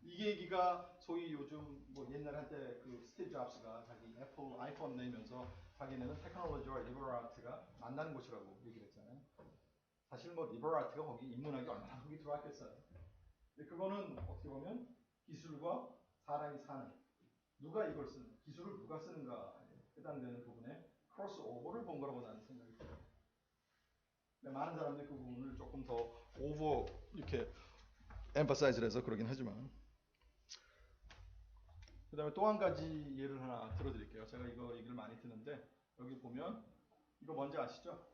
이 얘기가 소위 요즘 뭐 옛날 한때 그 스티브 잡스가 자기 애플 아이폰 내면서 자기네는 테크놀로지와 리버럴 아트가 만나는 곳이라고 얘기를 했잖아요. 사실 뭐 리버럴 아트가 거기 인문학이 얼마나 거기 들어왔겠어요. 근데 그거는 어떻게 보면 기술과 사람이 사는 누가 이걸 쓰는 기술을 누가 쓰는가 해당되는 부분에 크로스 오버를 본 거라고 나는 생각이 들어요. 많은 사람들이 그 부분을 조금 더 오버 이렇게 엠파사이즈를 해서 그러긴 하지만 그 다음에 또 한 가지 예를 하나 들어드릴게요. 제가 이거 얘기를 많이 듣는데 여기 보면 이거 뭔지 아시죠?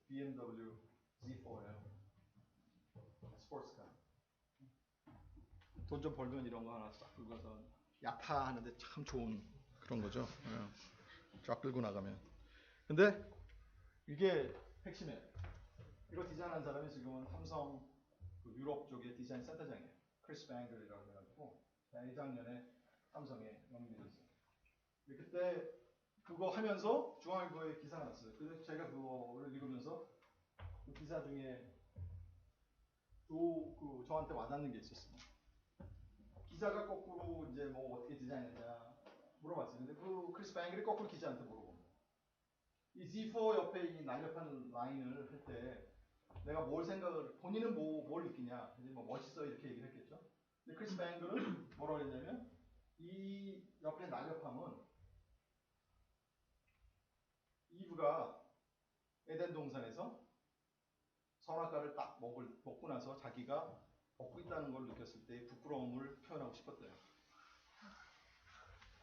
BMW Z4예요. 스포츠카. 돈 좀 벌면 이런 거 하나 싹 긁어서 야타하는데 참 좋은 그런 거죠. 쫙 끌고 나가면. 근데 이게 핵심이에요. 이거 디자인한 사람이 지금은 삼성 그 유럽 쪽의 디자인 센터장이에요. 크리스 뱅글이라고 해가지고 재작년에 삼성에 영입됐어요. 그때 그거 하면서 중앙일보에 기사가 났어요. 그래서 제가 그거를 읽으면서 그 기사 중에 저한테 와닿는 게 있었어요. 기자가 거꾸로 이제 뭐 어떻게 디자인했냐 물어봤어요. 근데 그 크리스 뱅글이 거꾸로 기자한테 물어본 거예요. 이 Z4 옆에 이 날렵한 라인을 할 때 내가 뭘 생각을 본인은 뭘 느끼냐 이제 뭐 멋있어 이렇게 얘기를 했겠죠. 근데 크리스 뱅글은 뭐라고 했냐면 이 옆에 날렵함은 이브가 에덴 동산에서 선악과를 딱 먹고 나서 자기가 먹고 있다는 걸 느꼈을 때의 부끄러움을 표현하고 싶었대요.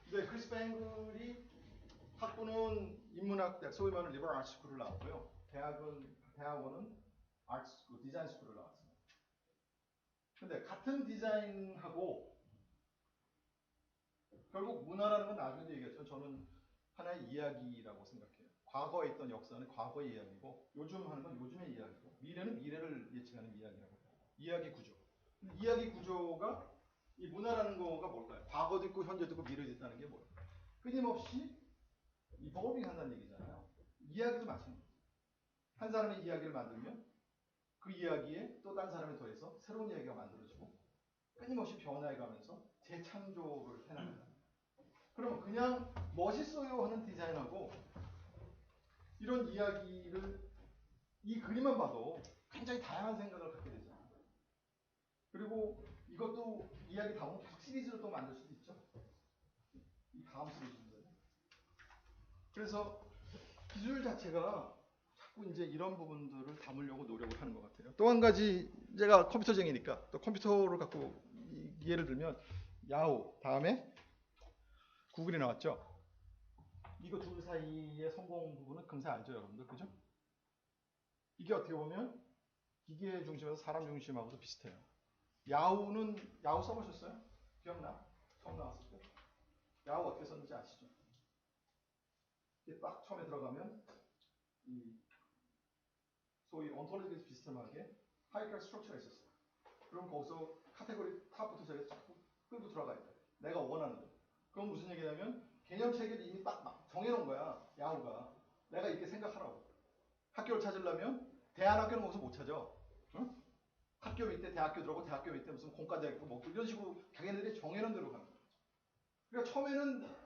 근데 크리스 뱅글이 학부는 인문학대학, 소위 말하는 리버럴 아트 스쿨을 나왔고요. 대학원은 아트 스쿨, 디자인 스쿨을 나왔습니다. 근데 같은 디자인하고 결국 문화라는 건 나중에도 얘기했죠. 저는 하나의 이야기라고 생각해요. 과거에 있던 역사는 과거의 이야기고 요즘 하는 건 요즘의 이야기고 미래는 미래를 예측하는 이야기라고 해요. 이야기 구조. 이야기 구조가 이 문화라는 거가 뭘까요? 과거도 있고 현재도 있고 미래도 있다는 게 뭐예요? 끊임없이 이버빙 한다는 얘기잖아요. 이야기도 마찬가지예요. 한 사람의 이야기를 만들면 그 이야기에 또 다른 사람이 더해서 새로운 이야기가 만들어지고 끊임없이 변화해가면서 재창조를 해나간다. 그럼 그냥 멋있어요 하는 디자인하고 이런 이야기를 이 그림만 봐도 굉장히 다양한 생각을 갖게 되잖아요. 그리고 이것도 이야기 다음은 계속 시리즈로 또 만들 수도 있죠. 다음 시리즈인데. 그래서 기술 자체가 자꾸 이제 이런 부분들을 담으려고 노력을 하는 것 같아요. 또 한 가지 제가 컴퓨터쟁이니까 또 컴퓨터를 갖고 예를 들면 야후 다음에 구글이 나왔죠. 이거 둘 사이의 성공 부분은 금세 알죠, 여러분들, 그죠? 이게 어떻게 보면 기계 중심에서 사람 중심하고도 비슷해요. 야후 써보셨어요? 기억나? 처음 나왔을 때 야후 어떻게 썼는지 아시죠? 이게 딱 처음에 들어가면 이 소위 온톨로지에 비슷하게 하이라키 스트럭처가 있었어요. 그럼 거기서 카테고리 탑부터 저기 자꾸 끌고 들어가야 돼. 내가 원하는 거. 그건 무슨 얘기냐면 개념 체계를 이미 딱 정해놓은 거야. 야후가. 내가 이렇게 생각하라고. 학교를 찾으려면 대안학교는 거기서 못 찾아. 응? 학교 밑에 대학교 들어가고 대학교 밑에 무슨 공과대학교 뭐 이런 식으로 자기네들이 정해놓은 대로 가는 거야. 그러니까 처음에는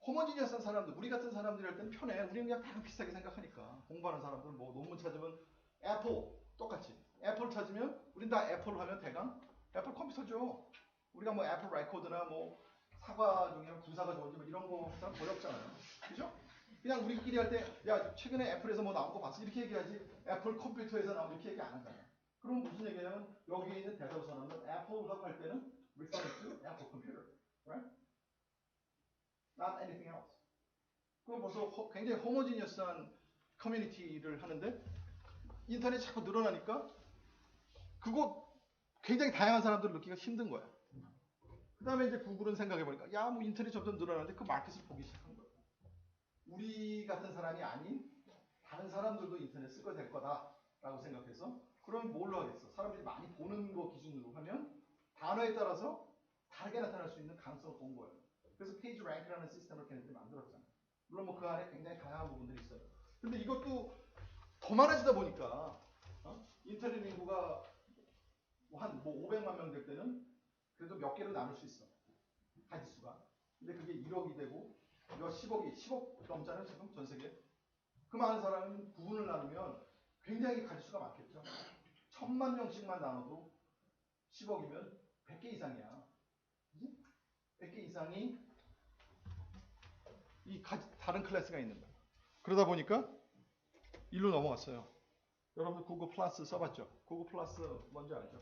호모지니어스한 사람들, 우리 같은 사람들이 할 때는 편해. 우리는 그냥 다 비슷하게 생각하니까. 공부하는 사람들 뭐 논문 찾으면 애플 똑같이. 애플 찾으면 우린 다 애플 하면 대강 애플 컴퓨터죠. 우리가 뭐 애플 레코드나 뭐 사과 중에 구사가 좋은지 뭐 이런 거 사람 거의 없잖아요. 그죠? 그냥 우리끼리 할 때 야 최근에 애플에서 뭐 나온 거 봤어? 이렇게 얘기하지 애플 컴퓨터에서 나온 이렇게 얘기 안 하잖아요. 그럼 무슨 얘기냐면 여기에 있는 대사선언은 애플하고 할 때는 referring to Apple computer, right? Not anything else. 그럼 벌써 굉장히 호모지니어스한 커뮤니티를 하는데 인터넷이 자꾸 늘어나니까 그거 굉장히 다양한 사람들을 느끼기가 힘든 거야. 그 다음에 이제 구글은 생각해보니까 야 뭐 인터넷 점점 늘어나는데 그 마켓을 보기 시작한 거야. 우리 같은 사람이 아닌 다른 사람들도 인터넷 쓰게 될 거다라고 생각해서 그럼 뭘로 하겠어? 사람들이 많이 보는 거 기준으로 하면 단어에 따라서 다르게 나타날 수 있는 가능성을 본 거예요. 그래서 페이지 랭크라는 시스템을 걔네들이 만들었잖아요. 물론 뭐 그 안에 굉장히 다양한 부분들이 있어요. 근데 이것도 더 많아지다 보니까 인터넷 인구가 한 500만 명 될 때는 그래도 몇 개로 나눌 수 있어. 가지수가. 근데 그게 1억이 되고 몇 10억 넘잖아요 지금 전 세계. 그 많은 사람은 구분을 나누면 굉장히 가지수가 많겠죠. 1000만 명씩만 나눠도 10억이면 100개 이상이야. 그치? 100개 이상이 다른 클래스가 있는 거야. 그러다 보니까 일로 넘어갔어요. 여러분들 구글 플러스 써봤죠? 구글 플러스 뭔지 알죠?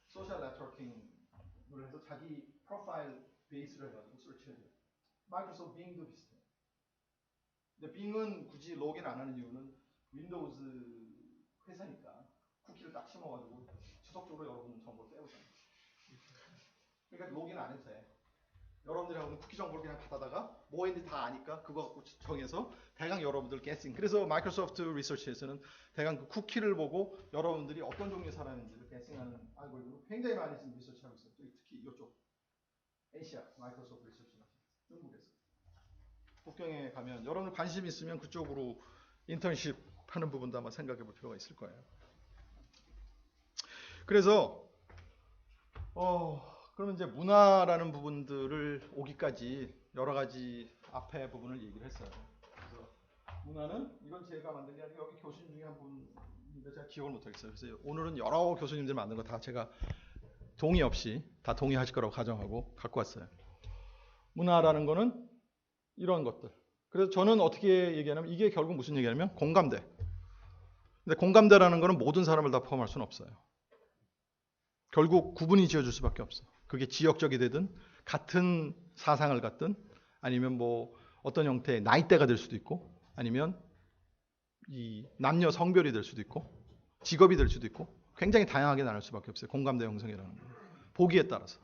소셜 네트워킹을 해서 자기 프로파일 베이스로 해가지고 설치해줘요. 마이크로소프트 빙도 비슷해요. 근데 빙은 굳이 로그인 안 하는 이유는 윈도우즈 회사니까 쿠키를 딱 심어가지고 지속적으로 여러분 정보를 빼오잖아요. 그러니까 로그인 안 해도 돼. 여러분들이 하고 있는 쿠키 정보를 그냥 받아다가 뭐 했는지 다 아니까 그거 갖고 정해서 대강 여러분들 게싱. 그래서 마이크로소프트 리서치에서는 대강 그 쿠키를 보고 여러분들이 어떤 종류의 사람인지를 게싱하는 알고리즘을 굉장히 많이 지금 리서치하고 있어요. 특히 이쪽 아시아 마이크로소프트 리서치 중국에서. 북경에 가면 여러분들 관심 있으면 그쪽으로 인턴십 하는 부분도 아마 생각해 볼 필요가 있을 거예요. 그래서 그러면 이제 문화라는 부분들을 오기까지 여러 가지 앞에 부분을 얘기를 했어요. 그래서 문화는 이건 제가 만든 게 아니고 여기 교수님 중에 한 분인데 제가 기억을 못하겠어요. 그래서 오늘은 여러 교수님들 만든 거 다 제가 동의 없이 다 동의하실 거라고 가정하고 갖고 왔어요. 문화라는 거는 이런 것들. 그래서 저는 어떻게 얘기하냐면 이게 결국 무슨 얘기냐면 공감대. 근데 공감대라는 거는 모든 사람을 다 포함할 수는 없어요. 결국 구분이 지어줄 수밖에 없어. 그게 지역적이 되든 같은 사상을 갖든 아니면 뭐 어떤 형태의 나이대가 될 수도 있고 아니면 이 남녀 성별이 될 수도 있고 직업이 될 수도 있고 굉장히 다양하게 나눌 수밖에 없어요. 공감대 형성이라는 거. 보기에 따라서.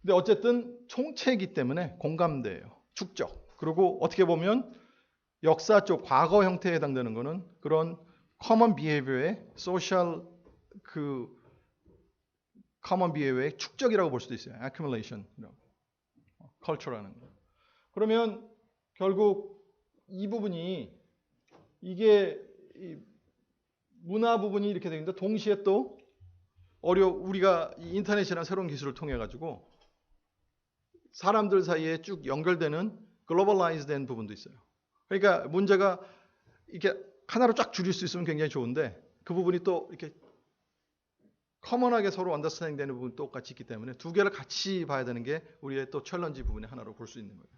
근데 어쨌든 총체이기 때문에 공감대예요. 축적. 그리고 어떻게 보면 역사 쪽 과거 형태에 해당되는 거는 그런 common behavior의 social common behavior의 축적이라고 볼 수도 있어요. accumulation, culture라는 거. 그러면 결국 이 부분이 이게 문화 부분이 이렇게 되는데 동시에 또 우리가 이 인터넷이라는 새로운 기술을 통해 가지고 사람들 사이에 쭉 연결되는 글로벌라이즈 된 부분도 있어요. 그러니까 문제가 이렇게 하나로 쫙 줄일 수 있으면 굉장히 좋은데 그 부분이 또 이렇게 커먼하게 서로 언더스탠딩 되는 부분이 똑같이 있기 때문에 두 개를 같이 봐야 되는 게 우리의 또 챌린지 부분의 하나로 볼 수 있는 거예요.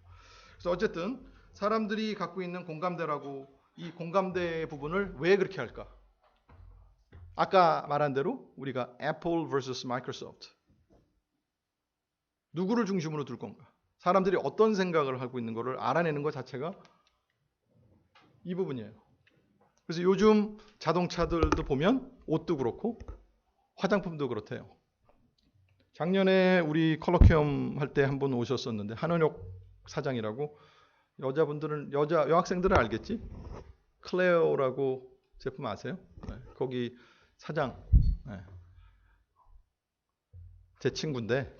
그래서 어쨌든 사람들이 갖고 있는 공감대라고 이 공감대 부분을 왜 그렇게 할까? 아까 말한 대로 우리가 애플 vs 마이크로소프트 누구를 중심으로 둘 건가? 사람들이 어떤 생각을 하고 있는 것을 알아내는 것 자체가 이 부분이에요. 그래서 요즘 자동차들도 보면 옷도 그렇고 화장품도 그렇대요. 작년에 우리 컬러큐엄 할 때 한 분 오셨었는데 한원혁 사장이라고 여자분들은 여학생들은 알겠지? 클레어라고 제품 아세요? 네, 거기 사장 네. 제 친구인데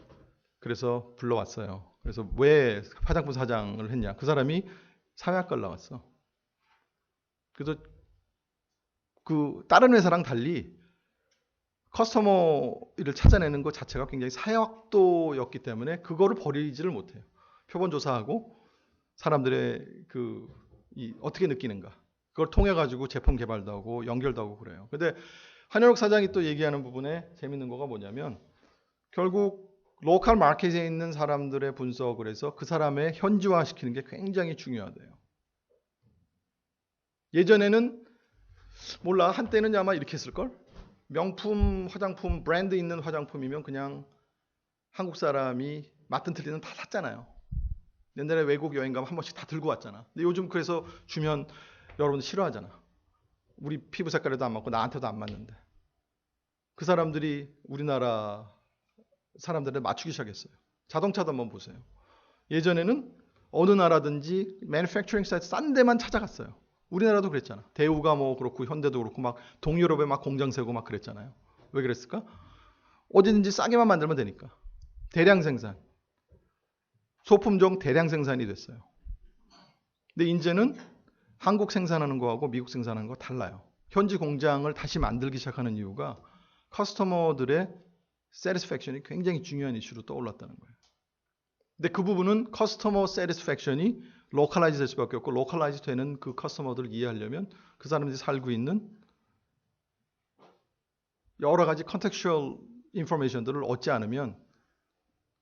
그래서 불러왔어요. 그래서 왜 화장품 사장을 했냐? 그 사람이 사회학과를 나왔어. 그래서 그 다른 회사랑 달리 커스터머 일을 찾아내는 것 자체가 굉장히 사회학도였기 때문에 그거를 버리지를 못해요. 표본 조사하고 사람들의 어떻게 느끼는가 그걸 통해 가지고 제품 개발도 하고 연결도 하고 그래요. 근데 한현욱 사장이 또 얘기하는 부분에 재밌는 거가 뭐냐면 결국 로컬 마켓에 있는 사람들의 분석을 해서 그 사람의 현지화시키는 게 굉장히 중요하대요. 예전에는 몰라 한때는 아마 이렇게 했을걸? 명품 화장품 브랜드 있는 화장품이면 그냥 한국 사람이 맡은 틀리는 다 샀잖아요. 옛날에 외국 여행 가면 한 번씩 다 들고 왔잖아. 근데 요즘 그래서 주면 여러분들 싫어하잖아. 우리 피부 색깔에도 안 맞고 나한테도 안 맞는데. 그 사람들이 우리나라 사람들을 맞추기 시작했어요. 자동차도 한번 보세요. 예전에는 어느 나라든지 매니팩처링 사이트 싼 데만 찾아갔어요. 우리나라도 그랬잖아. 대우가 뭐 그렇고 현대도 그렇고 막 동유럽에 막 공장 세고 막 그랬잖아요. 왜 그랬을까? 어디든지 싸게만 만들면 되니까. 대량 생산. 소품종 대량 생산이 됐어요. 근데 이제는 한국 생산하는 거하고 미국 생산하는 거 달라요. 현지 공장을 다시 만들기 시작하는 이유가 커스터머들의 satisfaction이 굉장히 중요한 이슈로 떠올랐다는 거예요. 근데 그 부분은 커스터머 satisfaction이 로컬라이즈 될 수밖에 없고 로컬라이즈 되는 그 커스터머들을 이해하려면 그 사람들이 살고 있는 여러 가지 컨텍슈얼 인포메이션들을 얻지 않으면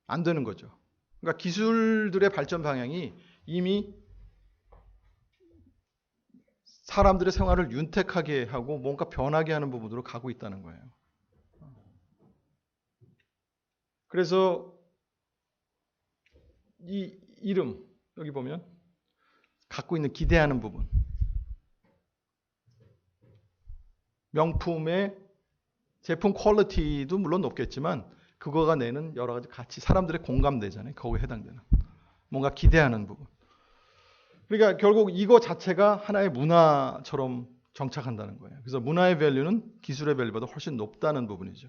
안 되는 거죠. 그러니까 기술들의 발전 방향이 이미 사람들의 생활을 윤택하게 하고 뭔가 변하게 하는 부분으로 가고 있다는 거예요. 그래서 이 이름 여기 보면 갖고 있는 기대하는 부분 명품의 제품 퀄리티도 물론 높겠지만 그거가 내는 여러 가지 가치 사람들의 공감대잖아요. 거기에 해당되는 뭔가 기대하는 부분 그러니까 결국 이거 자체가 하나의 문화처럼 정착한다는 거예요. 그래서 문화의 밸류는 기술의 밸류보다 훨씬 높다는 부분이죠.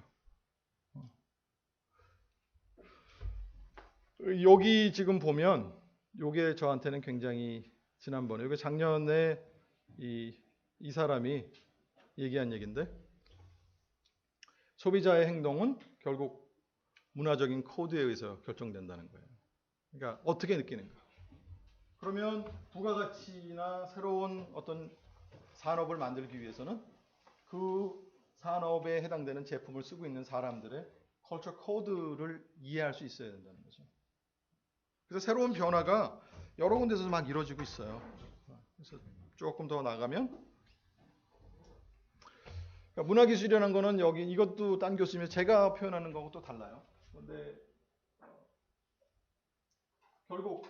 여기 지금 보면 이게 저한테는 굉장히 지난번에 이게 작년에 이 사람이 얘기한 얘기인데 소비자의 행동은 결국 문화적인 코드에 의해서 결정된다는 거예요. 그러니까 어떻게 느끼는가. 그러면 부가가치나 새로운 어떤 산업을 만들기 위해서는 그 산업에 해당되는 제품을 쓰고 있는 사람들의 컬처 코드를 이해할 수 있어야 된다는 거죠. 그래서 새로운 변화가 여러 군데서 막 이루어지고 있어요. 그래서 조금 더 나가면 그러니까 문화기술이라는 거는 여기 이것도 딴 교수님이 제가 표현하는 거하고 또 달라요. 그런데 결국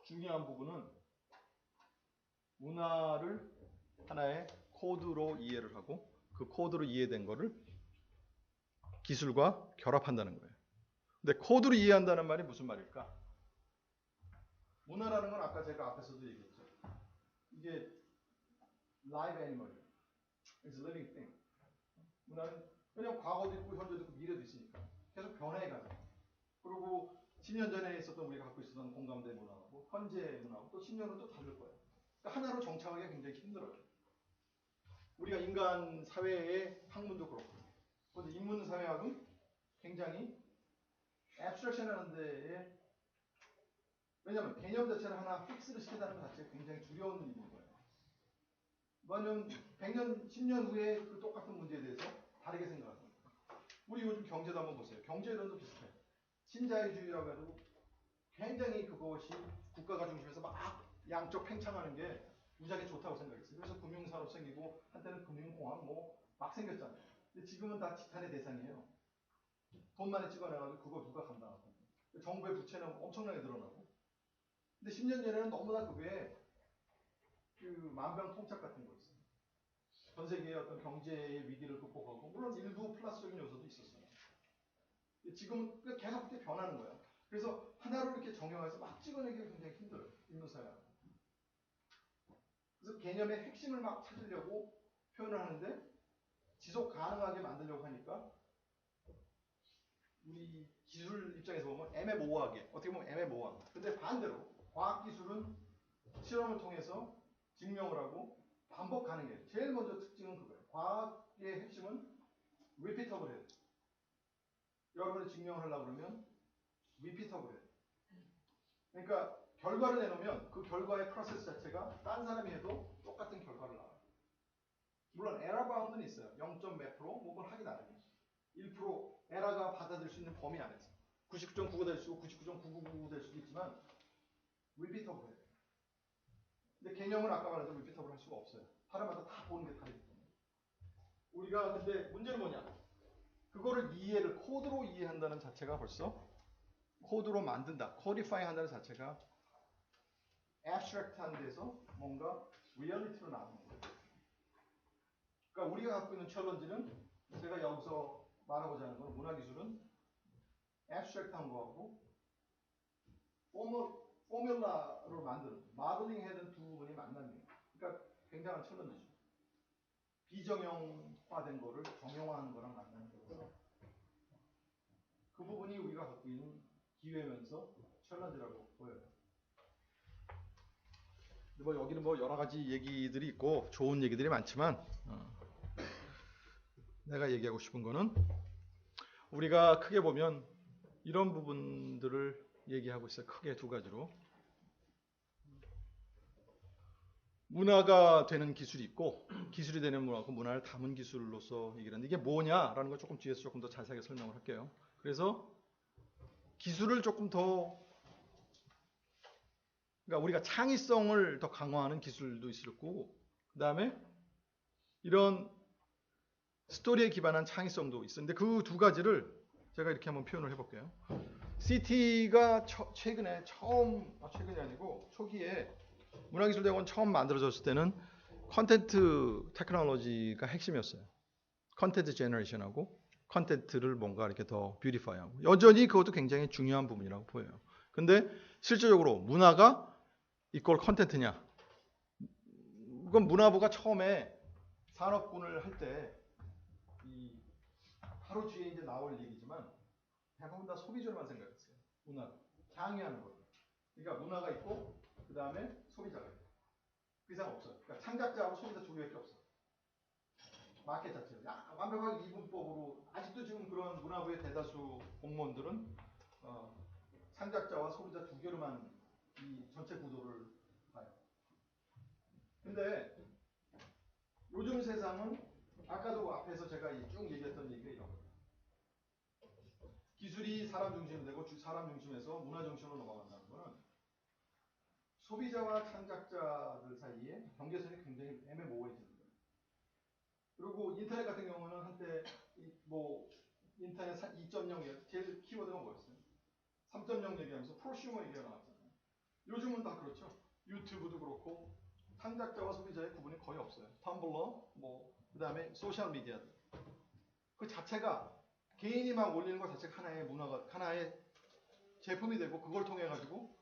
중요한 부분은 문화를 하나의 코드로 이해를 하고 그 코드로 이해된 거를 기술과 결합한다는 거예요. 근데 코드로 이해한다는 말이 무슨 말일까? 문화라는 건 아까 제가 앞에서도 얘기했죠. 이게 live animal이에요. It's a living thing. 문화는 그냥 과거도 있고 현재도 있고 미래도 있으니까 계속 변해가죠. 그리고 10년 전에 있었던 우리가 갖고 있었던 공감대 문화하고 현재 문화하고 또 10년 후는 또 다를 거예요. 그러니까 하나로 정착하기가 굉장히 힘들어요. 우리가 인간 사회의 학문도 그렇고 그런데 인문 사회학은 굉장히 abstraction 하는 데에 왜냐하면 개념 자체를 하나 픽스를 시키다는 것 자체가 굉장히 두려운 일인 거예요. 왜냐하면 100년, 10년 후에 그 똑같은 문제에 대해서 다르게 생각합니다. 우리 요즘 경제도 한번 보세요. 경제론도 비슷해. 신자유주의라고 해도 굉장히 그것이 국가가 중심에서 막 양쪽 팽창하는 게 무지하게 좋다고 생각했어요. 그래서 금융산업 생기고 한때는 금융공학 뭐 막 생겼잖아요. 근데 지금은 다 지탄의 대상이에요. 돈 많이 찍어내가지고 그거 누가 감당하고. 정부의 부채는 엄청나게 늘어나고. 근데 10년 전에는 너무나 그 외에 그 만병통착 같은 거 있어요. 전 세계의 어떤 경제의 위기를 극복하고 물론 일부 플러스적인 요소도 있었어요. 지금 계속 그렇게 변하는 거예요. 그래서 하나로 이렇게 정형해서 막 찍어내기가 굉장히 힘들어요. 인문사회는. 그래서 개념의 핵심을 막 찾으려고 표현을 하는데 지속 가능하게 만들려고 하니까 우리 기술 입장에서 보면 애매모호하게 어떻게 보면 애매모호한 거예요. 근데 반대로 과학기술은 실험을 통해서 증명을 하고 반복 가능해요. 제일 먼저 특징은 그거예요. 과학의 핵심은 repeatable 해요. 여러분이 증명을 하려고 그러면 repeatable 해요. 그러니까 결과를 내놓으면 그 결과의 프로세스 자체가 딴 사람이 해도 똑같은 결과를 나와요. 물론 에러 바운드는 있어요. 0.몇 프로 뭐걸 하기 나름이에요. 1% 에러가 받아들일 수 있는 범위 안에서 99.99 될 수고 99.999 될 수도 있지만 repeatable 해요. 근데 개념은 아까 말했던 repeatable 할 수가 없어요. 사람마다 다 보는 게 다르기 때문에. 우리가 근데 문제는 뭐냐? 그거를 이해를 코드로 이해한다는 자체가 벌써 코드로 만든다, 코디파이 한다는 자체가 abstract한 데서 뭔가 리얼리티로 나오는 거예요. 그러니까 우리가 갖고 있는 챌린지는 제가 여기서 말하고자 하는 건 문화기술은 abstract한 거하고 포뮬라로 만드는 마블링 해야 되는 두 부분이 만납니다. 그러니까 굉장한 챌린지죠. 비정형화된 거를 정형화하는 거랑 만나는 거라서 그 부분이 우리가 갖고 있는 기회면서 챌린지라고 보여요. 뭐 여기는 뭐 여러 가지 얘기들이 있고 좋은 얘기들이 많지만 내가 얘기하고 싶은 거는 우리가 크게 보면 이런 부분들을 얘기하고 있어요. 크게 두 가지로. 문화가 되는 기술이 있고 기술이 되는 문화고 문화를 담은 기술로서 얘기를 하는데 이게 뭐냐라는 걸 조금 뒤에서 조금 더 자세하게 설명을 할게요. 그래서 기술을 조금 더 그러니까 우리가 창의성을 더 강화하는 기술도 있을 거고 그 다음에 이런 스토리에 기반한 창의성도 있었는데 그 두 가지를 제가 이렇게 한번 표현을 해볼게요. CT가 최근에 최근이 아니고 초기에 문화기술대학원 처음 만들어졌을 때는 컨텐트 테크놀로지가 핵심이었어요. 컨텐트 제너레이션하고 컨텐트를 뭔가 이렇게 더 뷰티파이하고 여전히 그것도 굉장히 중요한 부분이라고 보여요. 근데 실질적으로 문화가 이꼴 컨텐트냐? 그건 문화부가 처음에 산업군을 할 때 이 하루 뒤에 이제 나올 얘기지만 대부분 다 소비자만 생각했어요. 문화를 향유하는 거. 그러니까 문화가 있고 그 다음에 소비자가 있고 그 이상 없어요. 그러니까 창작자하고 소비자 두 개밖에 없어. 마켓 자체로 약간 완벽하게 이분법으로 아직도 지금 그런 문화부의 대다수 공무원들은 창작자와 소비자 두 개로만 이 전체 구도를 봐요. 근데 요즘 세상은 아까도 앞에서 제가 쭉 얘기했던 얘기가 이런 거예요. 기술이 사람 중심이 되고 사람 중심에서 문화 중심으로 넘어간다는 거는 소비자와 창작자들 사이에 경계선이 굉장히 애매모호해지는 거예요. 그리고 인터넷 같은 경우는 한때 뭐 인터넷 2.0 제일 키워드가 뭐였어요? 3.0 얘기하면서 프로슈머 얘기가 나왔잖아요. 요즘은 다 그렇죠. 유튜브도 그렇고 창작자와 소비자의 구분이 거의 없어요. 텀블러, 뭐 그다음에 소셜 미디어 그 자체가 개인이 막 올리는 것 자체가 하나의 문화가 하나의 제품이 되고 그걸 통해 가지고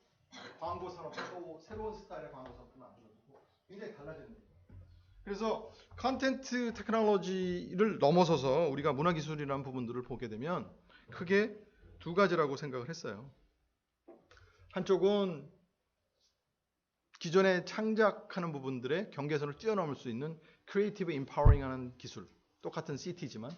광고 산업 또 새로운 스타일의 광고 산업도 만들어지고 굉장히 달라지는 거예요. 그래서 컨텐트 테크놀로지를 넘어서서 우리가 문화기술이라는 부분들을 보게 되면 크게 두 가지라고 생각을 했어요. 한쪽은 기존에 창작하는 부분들의 경계선을 뛰어넘을 수 있는 크리에이티브 임파워링하는 기술, 똑같은 CT지만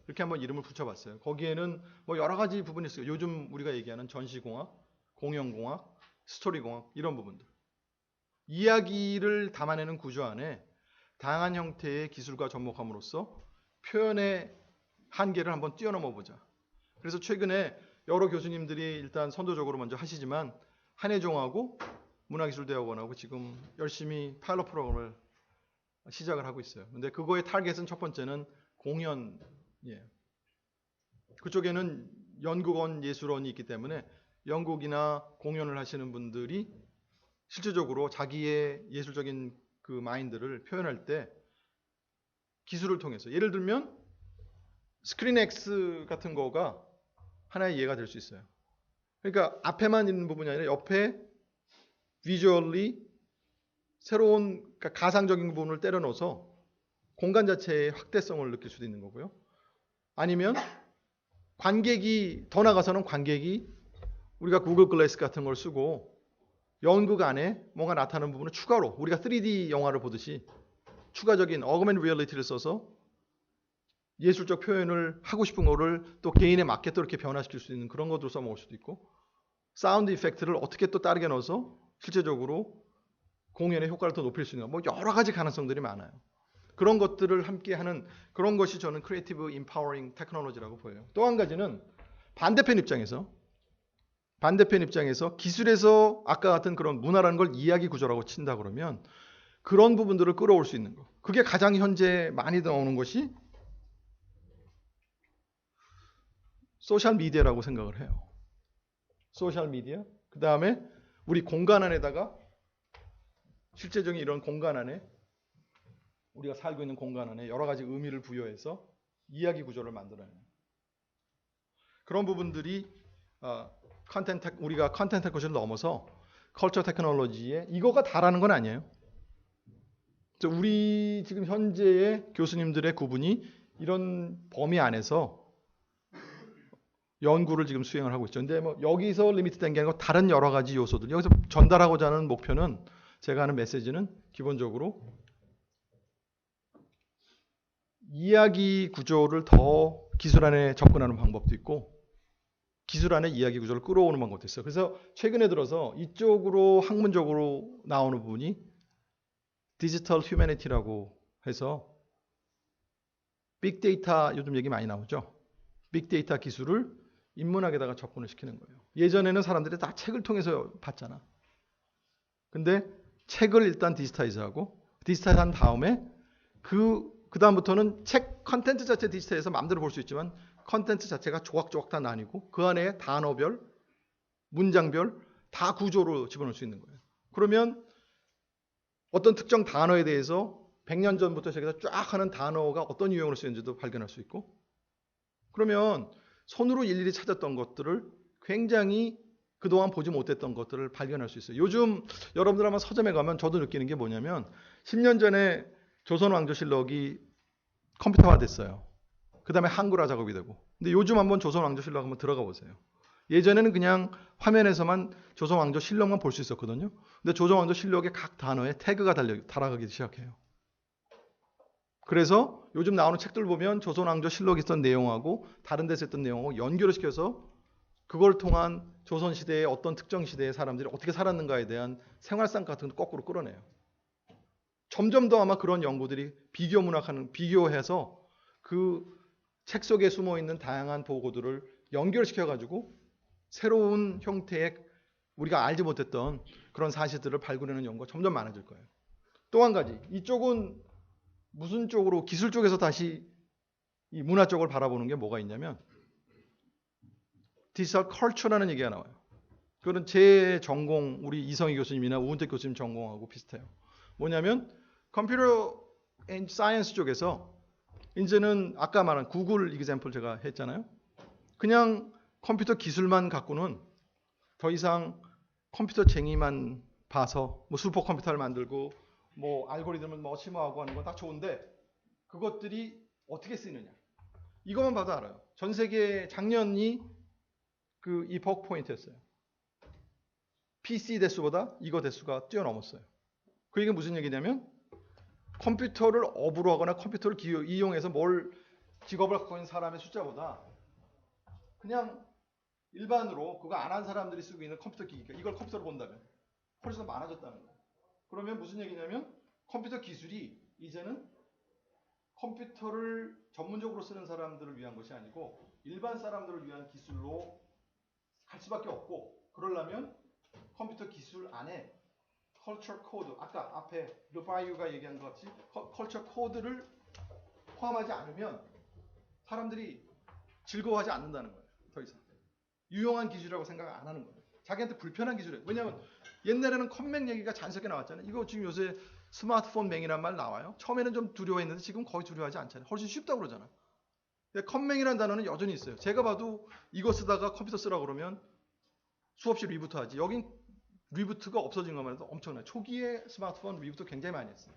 이렇게 한번 이름을 붙여봤어요. 거기에는 뭐 여러 가지 부분이 있어요. 요즘 우리가 얘기하는 전시공학, 공연공학, 스토리공학 이런 부분들. 이야기를 담아내는 구조 안에 다양한 형태의 기술과 접목함으로써 표현의 한계를 한번 뛰어넘어 보자. 그래서 최근에 여러 교수님들이 일단 선도적으로 먼저 하시지만 한예종하고 문화기술대학원하고 지금 열심히 파일럿 프로그램을 시작을 하고 있어요. 근데 그거의 타겟은 첫 번째는 공연이에요. 그쪽에는 연극원 예술원이 있기 때문에 연극이나 공연을 하시는 분들이 실질적으로 자기의 예술적인 그 마인드를 표현할 때 기술을 통해서, 예를 들면 스크린 X 같은 거가 하나의 예가 될 수 있어요. 그러니까 앞에만 있는 부분이 아니라 옆에 비주얼리 새로운, 그러니까 가상적인 부분을 때려 넣어서 공간 자체의 확대성을 느낄 수도 있는 거고요. 아니면 관객이, 더 나가서는 관객이 우리가 구글 글래스 같은 걸 쓰고 연극 안에 뭔가 나타나는 부분을 추가로 우리가 3D 영화를 보듯이 추가적인 어그멘트 리얼리티를 써서 예술적 표현을 하고 싶은 거를 또 개인의 맞게 또 이렇게 변화시킬 수 있는 그런 것도 써먹을 수도 있고, 사운드 이펙트를 어떻게 또 다르게 넣어서 실제적으로 공연의 효과를 더 높일 수 있는, 뭐 여러 가지 가능성들이 많아요. 그런 것들을 함께 하는 그런 것이 저는 크리에이티브 임파워링 테크놀로지라고 보여요. 또 한 가지는 반대편 입장에서 기술에서 아까 같은 그런 문화라는 걸 이야기 구조라고 친다 그러면 그런 부분들을 끌어올 수 있는 거. 그게 가장 현재 많이 나오는 것이 소셜 미디어라고 생각을 해요. 소셜 미디어. 그 다음에 우리 공간 안에다가 실제적인 이런 공간 안에 우리가 살고 있는 공간 안에 여러 가지 의미를 부여해서 이야기 구조를 만들어내는 그런 부분들이 우리가 컨텐츠 테크놀로지를 넘어서 컬처 테크놀로지에 이거가 다라는 건 아니에요. 우리 지금 현재의 교수님들의 구분이 이런 범위 안에서 연구를 지금 수행을 하고 있죠. 근데 뭐 여기서 리미트된 게 아니고 다른 여러 가지 요소들. 여기서 전달하고자 하는 목표는, 제가 하는 메시지는 기본적으로 이야기 구조를 더 기술 안에 접근하는 방법도 있고 기술 안에 이야기 구조를 끌어오는 방법도 있어요. 그래서 최근에 들어서 이쪽으로 학문적으로 나오는 부분이 디지털 휴머니티라고 해서 빅데이터, 요즘 얘기 많이 나오죠. 빅데이터 기술을 인문학에다가 접근을 시키는 거예요. 예전에는 사람들이 다 책을 통해서 봤잖아. 근데 책을 일단 디지타이즈하고 디지타이즈한 다음에 그 다음부터는 책 컨텐츠 자체 디지타이즈해서 마음대로 볼 수 있지만 컨텐츠 자체가 조각조각 다 나뉘고 그 안에 단어별, 문장별 다 구조로 집어넣을 수 있는 거예요. 그러면 어떤 특정 단어에 대해서 100년 전부터 시작해서 쫙 하는 단어가 어떤 유형으로 쓰였는지도 발견할 수 있고, 그러면 손으로 일일이 찾았던 것들을 굉장히 그동안 보지 못했던 것들을 발견할 수 있어요. 요즘 여러분들 아마 서점에 가면 저도 느끼는 게 뭐냐면 10년 전에 조선왕조실록이 컴퓨터화 됐어요. 그 다음에 한글화 작업이 되고. 근데 요즘 한번 조선왕조실록 한번 들어가 보세요. 예전에는 그냥 화면에서만 조선왕조실록만 볼 수 있었거든요. 근데 조선왕조실록의 각 단어에 태그가 달아가기 시작해요. 그래서 요즘 나오는 책들 보면 조선왕조실록에 있던 내용하고 다른 데서 했던 내용하고 연결을 시켜서 그걸 통한 조선시대의 어떤 특정 시대의 사람들이 어떻게 살았는가에 대한 생활상 같은 거 거꾸로 끌어내요. 점점 더 아마 그런 연구들이 비교해서 그 책 속에 숨어있는 다양한 보고들을 연결시켜가지고 새로운 형태의 우리가 알지 못했던 그런 사실들을 발굴하는 연구가 점점 많아질 거예요. 또 한 가지, 이쪽은 무슨 쪽으로, 기술 쪽에서 다시 이 문화 쪽을 바라보는 게 뭐가 있냐면 디지털 컬처라는 얘기가 나와요. 그건 제 전공, 우리 이성희 교수님이나 우은택 교수님 전공하고 비슷해요. 뭐냐면 컴퓨터 앤 사이언스 쪽에서 이제는 아까 말한 구글 이그젬플 제가 했잖아요. 그냥 컴퓨터 기술만 갖고는 더 이상 컴퓨터쟁이만 봐서 뭐 슈퍼컴퓨터를 만들고 뭐 알고리즘을 뭐 심화하고 하는 건 다 좋은데 그것들이 어떻게 쓰느냐. 이것만 봐도 알아요. 전 세계 작년이 그 이폭 포인트였어요. PC 대수보다 이거 대수가 뛰어넘었어요. 그 얘기는 무슨 얘기냐면 컴퓨터를 업으로 하거나 컴퓨터를 이용해서 직업을 갖고 있는 사람의 숫자보다 그냥 일반으로 그거 안 한 사람들이 쓰고 있는 컴퓨터 기기가 이걸 컴퓨터로 본다면 훨씬 더 많아졌다는 거예요. 그러면 무슨 얘기냐면 컴퓨터 기술이 이제는 컴퓨터를 전문적으로 쓰는 사람들을 위한 것이 아니고 일반 사람들을 위한 기술로 갈 수밖에 없고, 그러려면 컴퓨터 기술 안에 컬처 코드, 아까 앞에 르바이유가 얘기한 것 같이 컬처 코드를 포함하지 않으면 사람들이 즐거워하지 않는다는 거예요. 더 이상 유용한 기술이라고 생각 안 하는 거예요. 자기한테 불편한 기술이에요. 왜냐하면 옛날에는 컴맹 얘기가 자연스럽게 나왔잖아요. 이거 지금 요새 스마트폰 맹이란 말 나와요. 처음에는 좀 두려워했는데 지금 거의 두려워하지 않잖아요. 훨씬 쉽다고 그러잖아. 근데 컴맹이라는 단어는 여전히 있어요. 제가 봐도 이거 쓰다가 컴퓨터 쓰라고 그러면 수없이 리부트 하지. 여긴 리부트가 없어진 것만 해도 엄청나요. 초기에 스마트폰 리부트 굉장히 많이 했어요.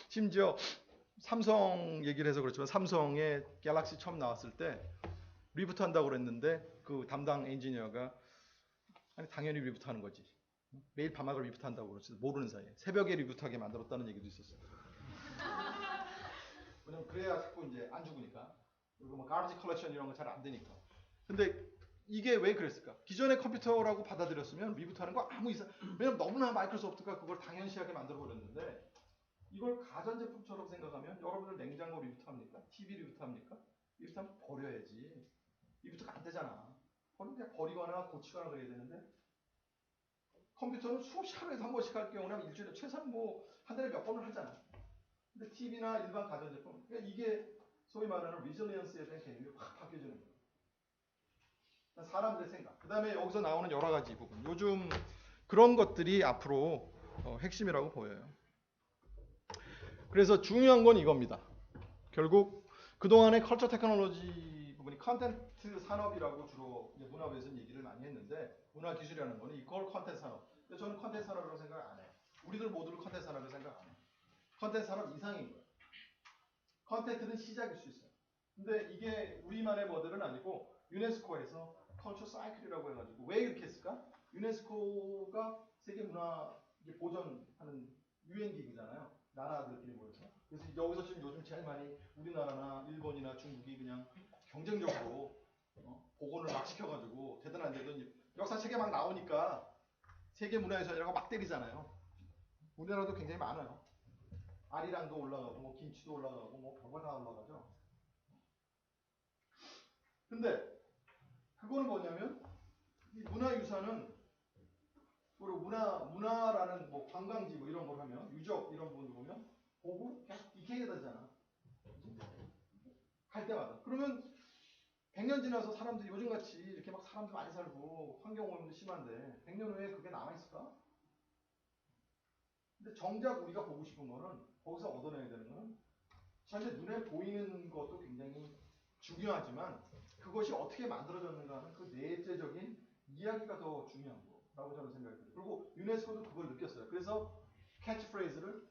심지어 삼성 얘기를 해서 그렇지만 삼성의 갤럭시 처음 나왔을 때 리부트 한다고 그랬는데 그 담당 엔지니어가 아니 당연히 리부트 하는 거지. 매일 밤마다 리부트 한다고 그러지. 모르는 사이에. 새벽에 리부트하게 만들었다는 얘기도 있었어요. 왜냐면 그래야 자꾸 이제 안 죽으니까. 그리고 뭐 가르지 컬렉션 이런 거 잘 안 되니까. 근데 이게 왜 그랬을까? 기존의 컴퓨터라고 받아들였으면 리부트하는 거 아무 이상. 왜냐면 너무나 마이크로소프트가 그걸 당연시하게 만들어 버렸는데 이걸 가전제품처럼 생각하면 여러분들 냉장고 리부트합니까? TV 리부트합니까? 리부트하면 버려야지. 리부트가 안 되잖아. 그냥 버리거나 고치거나 그래야 되는데 컴퓨터는 수없이 하루에 한 번씩 할 경우는 일주일에 최소한 뭐 한 달에 몇 번을 하잖아. 근데 TV나 일반 가전제품, 그러니까 이게 소위 말하는 리질리언스에 대한 개념이 확 바뀌어지는 거예요. 사람들의 생각. 그 다음에 여기서 나오는 여러 가지 부분. 요즘 그런 것들이 앞으로 핵심이라고 보여요. 그래서 중요한 건 이겁니다. 결국 그동안의 컬처 테크놀로지 부분이 컨텐츠 산업이라고 주로 문화부에서는 얘기를 많이 했는데 문화 기술이라는 거는 이걸 컨텐츠 산업. 근데 저는 컨텐츠 산업이라고 생각 안 해요. 우리들 모두를 컨텐츠 산업이라고 생각 안 해요. 컨텐츠 산업 이상인 거예요. 컨텐츠는 시작일 수 있어요. 근데 이게 우리만의 모델은 아니고 유네스코에서 컬처 사이클이라고 해가지고 왜 이렇게 했을까? 유네스코가 세계 문화 보존하는 유엔 기구잖아요. 나라들끼리 모여서. 그래서 여기서 지금 요즘 제일 많이 우리나라나 일본이나 중국이 그냥 경쟁적으로 복원을 막 시켜가지고 되든 안 되든 역사 책에 막 나오니까 세계 문화유산이라고 막 때리잖아요. 우리나라도 굉장히 많아요. 아리랑도 올라가고 뭐 김치도 올라가고 뭐 별거 다 올라가죠. 근데 그거는 뭐냐면 이 문화유산은 그리고 문화라는 뭐 관광지 뭐 이런 걸 하면 유적 이런 부분을 보면 보고 계속 디케이가 되잖아. 갈 때마다. 그러면 100년 지나서 사람들이 요즘같이 이렇게 막 사람들 많이 살고 환경오염도 심한데 100년 후에 그게 남아있을까? 근데 정작 우리가 보고 싶은 거는 거기서 얻어내야 되는 거는 사실 눈에 보이는 것도 굉장히 중요하지만 그것이 어떻게 만들어졌는가 하는 그 내재적인 이야기가 더 중요한 거라고 저는 생각이 들어요. 그리고 유네스코도 그걸 느꼈어요. 그래서 캐치프레이즈를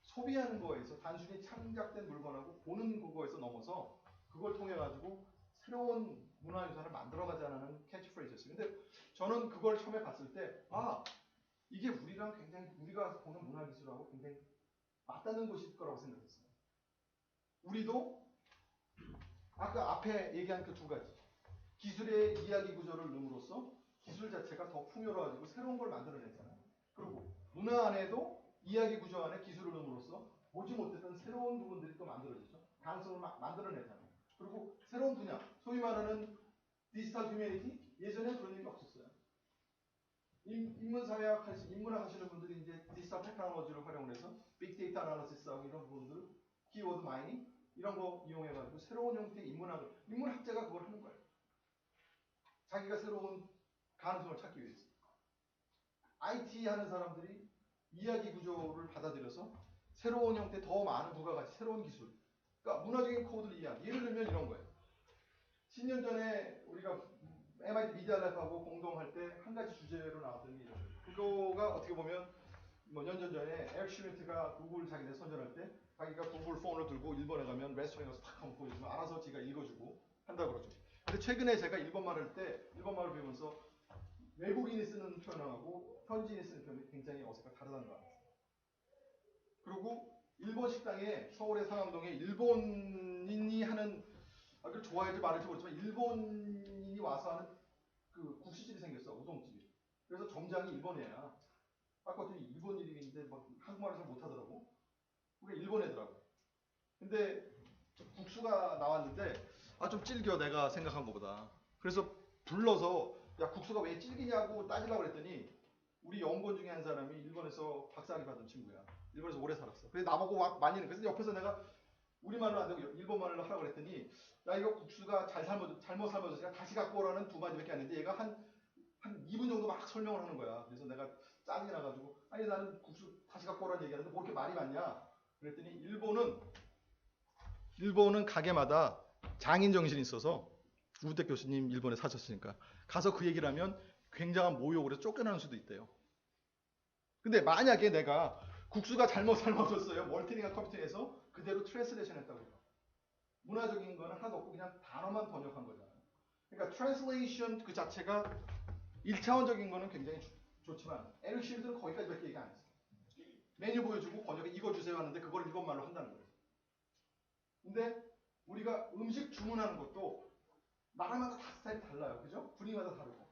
소비하는 거에서 단순히 창작된 물건하고 보는 그거에서 넘어서 그걸 통해 가지고 새로운 문화유산을 만들어가자는 캐치프레이즈였어요. 근데 저는 그걸 처음에 봤을 때 이게 우리랑 굉장히 우리가 보는 문화기술하고 굉장히 맞닿는 곳일 거라고 생각했어요. 우리도 아까 앞에 얘기한 그 두 가지 기술의 이야기 구조를 넣음으로써 기술 자체가 더 풍요로워지고 새로운 걸 만들어내잖아요. 그리고 문화 안에도 이야기 구조 안에 기술을 넣음으로써 보지 못했던 새로운 부분들이 또 만들어지죠. 가능성을 만들어내잖아요. 그리고 새로운 분야, 소위 말하는 디지털 휴머니티, 예전에 그런 얘기 없었어요. 인문사회학 인문학 하시는 분들이 이제 디지털 테크놀로지를 활용해서 빅데이터 아나리시스하고 이런 부분들, 키워드 마이닝 이런 거 이용해가지고 새로운 형태의 인문학자가 그걸 하는 거예요. 자기가 새로운 가능성을 찾기 위해서. IT 하는 사람들이 이야기 구조를 받아들여서 새로운 형태, 더 많은 부가가치, 새로운 기술. 그러니까 문화적인 코드를 이해하는. 예를 들면 이런 거예요. 10년 전에 우리가 MIT 미디어 랩하고 공동할 때 한 가지 주제로 나왔던 게 이거예요. 그거가 어떻게 보면 뭐 몇 년 전에 에릭 슈미트가 구글 자기네 선전할 때 자기가 구글 폰을 들고 일본에 가면 레스토랑에 가서 탁 한번 보여주면 알아서 지가 읽어주고 한다고 그러죠. 근데 최근에 제가 일본말 할 때 일본말을 배우면서 외국인이 쓰는 표현하고 현지인이 쓰는 표현이 굉장히 어색하고 다르다는 거 같아요. 그리고 일본 식당에 서울의 상암동에 일본인이 하는 그걸 좋아할지 말할지 모르지만 일본인이 와서 하는 그 국수집이 생겼어. 우동집이. 그래서 점장이 일본이야. 아까 봤더니 일본 이름인데 막 한국말을 잘 못하더라고. 그게 일본 애더라고. 근데 국수가 나왔는데 좀 질겨 내가 생각한 것보다. 그래서 불러서 야 국수가 왜 질기냐고 따지려고 그랬더니 우리 연구원 중에 한 사람이 일본에서 박사학위 받은 친구야. 일본에서 오래 살았어. 그래서 나보고 막 말리는 거야. 그래서 옆에서 내가 우리말로 안 되고 일본말로 하라고 그랬더니 야 이거 국수가 잘못 삶아졌으니까 다시 갖고 오라는 두 마디밖에 안 했는데 얘가 한 2분 정도 막 설명을 하는 거야. 그래서 내가 짜증이 나가지고 아니 나는 국수 다시 갖고 오라는 얘기하는데 뭐 이렇게 말이 많냐. 그랬더니 일본은 가게마다 장인 정신이 있어서 우대 교수님 일본에 사셨으니까 가서 그 얘기를 하면 굉장한 모욕을 해서 쫓겨나는 수도 있대요. 근데 만약에 내가 국수가 잘못 삶아졌어요. 멀티링과 컴퓨팅에서 그대로 트랜슬레이션 했다고요. 문화적인 거는 하나도 없고 그냥 단어만 번역한 거잖아요. 그러니까 트랜슬레이션 그 자체가 1차원적인 거는 굉장히 좋지만 에릭 쉴드는 거기까지밖에 얘기 안 했어요. 메뉴 보여주고 번역에 이거 주세요 하는데 그걸 일본말로 한다는 거예요. 근데 우리가 음식 주문하는 것도 나라마다 다 스타일이 달라요. 그죠? 분위기마다 다르고.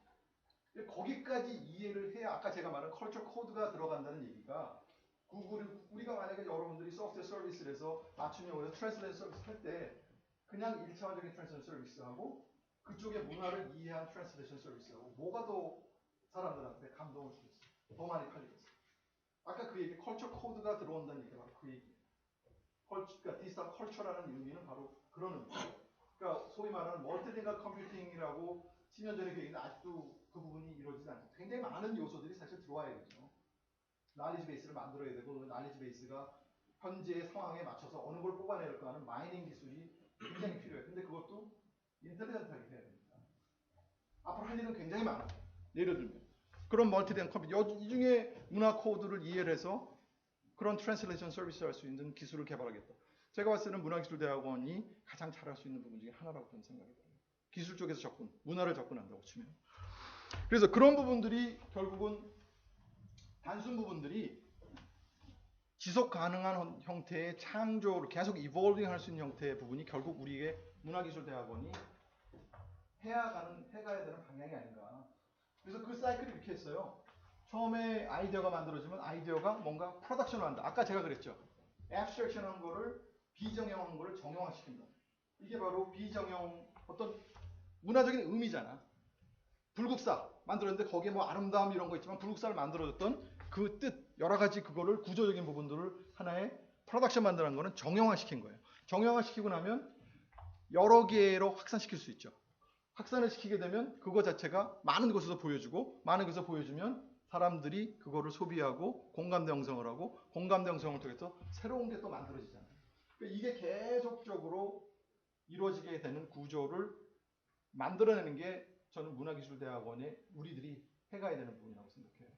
거기까지 이해를 해야 아까 제가 말한 컬처 코드가 들어간다는 얘기가 우리가 만약에 여러분들이 소프트웨어 서비스를 해서 맞춤형으로 트랜스레이션 서비스 할 때 그냥 1차원적인 트랜스레이션 서비스하고 그쪽의 문화를 이해한 트랜스레이션 서비스하고 뭐가 더 사람들한테 감동을 주겠어요? 더 많이 팔리겠어요? 아까 그 얘기 컬처 코드가 들어온다는 얘기가 바로 그 얘기예요. 그러니까 디지털 컬처라는 의미는 바로 그런 의미예요. 그러니까 소위 말하는 멀티링과 컴퓨팅이라고 10년 전에 그 얘기는 아직도 그 부분이 이루어지지 않고 굉장히 많은 요소들이 사실 들어와야겠죠. 날리지 베이스를 만들어야 되고 그 날리지 베이스가 현재의 상황에 맞춰서 어느 걸 뽑아낼까 하는 마이닝 기술이 굉장히 필요해요. 근데 그것도 인텔리전트하게 해야 됩니다. 앞으로 할 일은 굉장히 많아요. 예를 들면 그런 멀티링 컴퓨팅 이 중에 문화 코드를 이해를 해서 그런 트랜슬레이션 서비스 할 수 있는 기술을 개발하겠다. 제가 봤을 때는 문화기술대학원이 가장 잘할 수 있는 부분 중에 하나라고 저는 생각이 들어요. 기술 쪽에서 문화를 접근한다고 치면. 그래서 그런 부분들이 결국은 단순 부분들이 지속 가능한 형태의 창조를 계속 이볼빙 할 수 있는 형태의 부분이 결국 우리의 문화기술대학원이 해가야 되는 방향이 아닌가. 그래서 그 사이클이 이렇게 했어요. 처음에 아이디어가 만들어지면 아이디어가 뭔가 프로덕션을 한다. 아까 제가 그랬죠. 앱스트랙션 한 거를 비정형한 거를 정형화시킨다. 이게 바로 비정형 어떤 문화적인 의미잖아. 불국사 만들었는데 거기에 뭐 아름다움 이런 거 있지만 불국사를 만들어줬던 그 뜻 여러 가지 그거를 구조적인 부분들을 하나의 프로덕션 만드는 거는 정형화시킨 거예요. 정형화시키고 나면 여러 개로 확산시킬 수 있죠. 확산을 시키게 되면 그거 자체가 많은 곳에서 보여주고 많은 곳에서 보여주면 사람들이 그거를 소비하고 공감대 형성을 하고 공감대 형성을 통해서 새로운 게 또 만들어지잖아요. 그러니까 이게 계속적으로 이루어지게 되는 구조를 만들어내는 게 저는 문화기술대학원에 우리들이 해가야 되는 부분이라고 생각해요.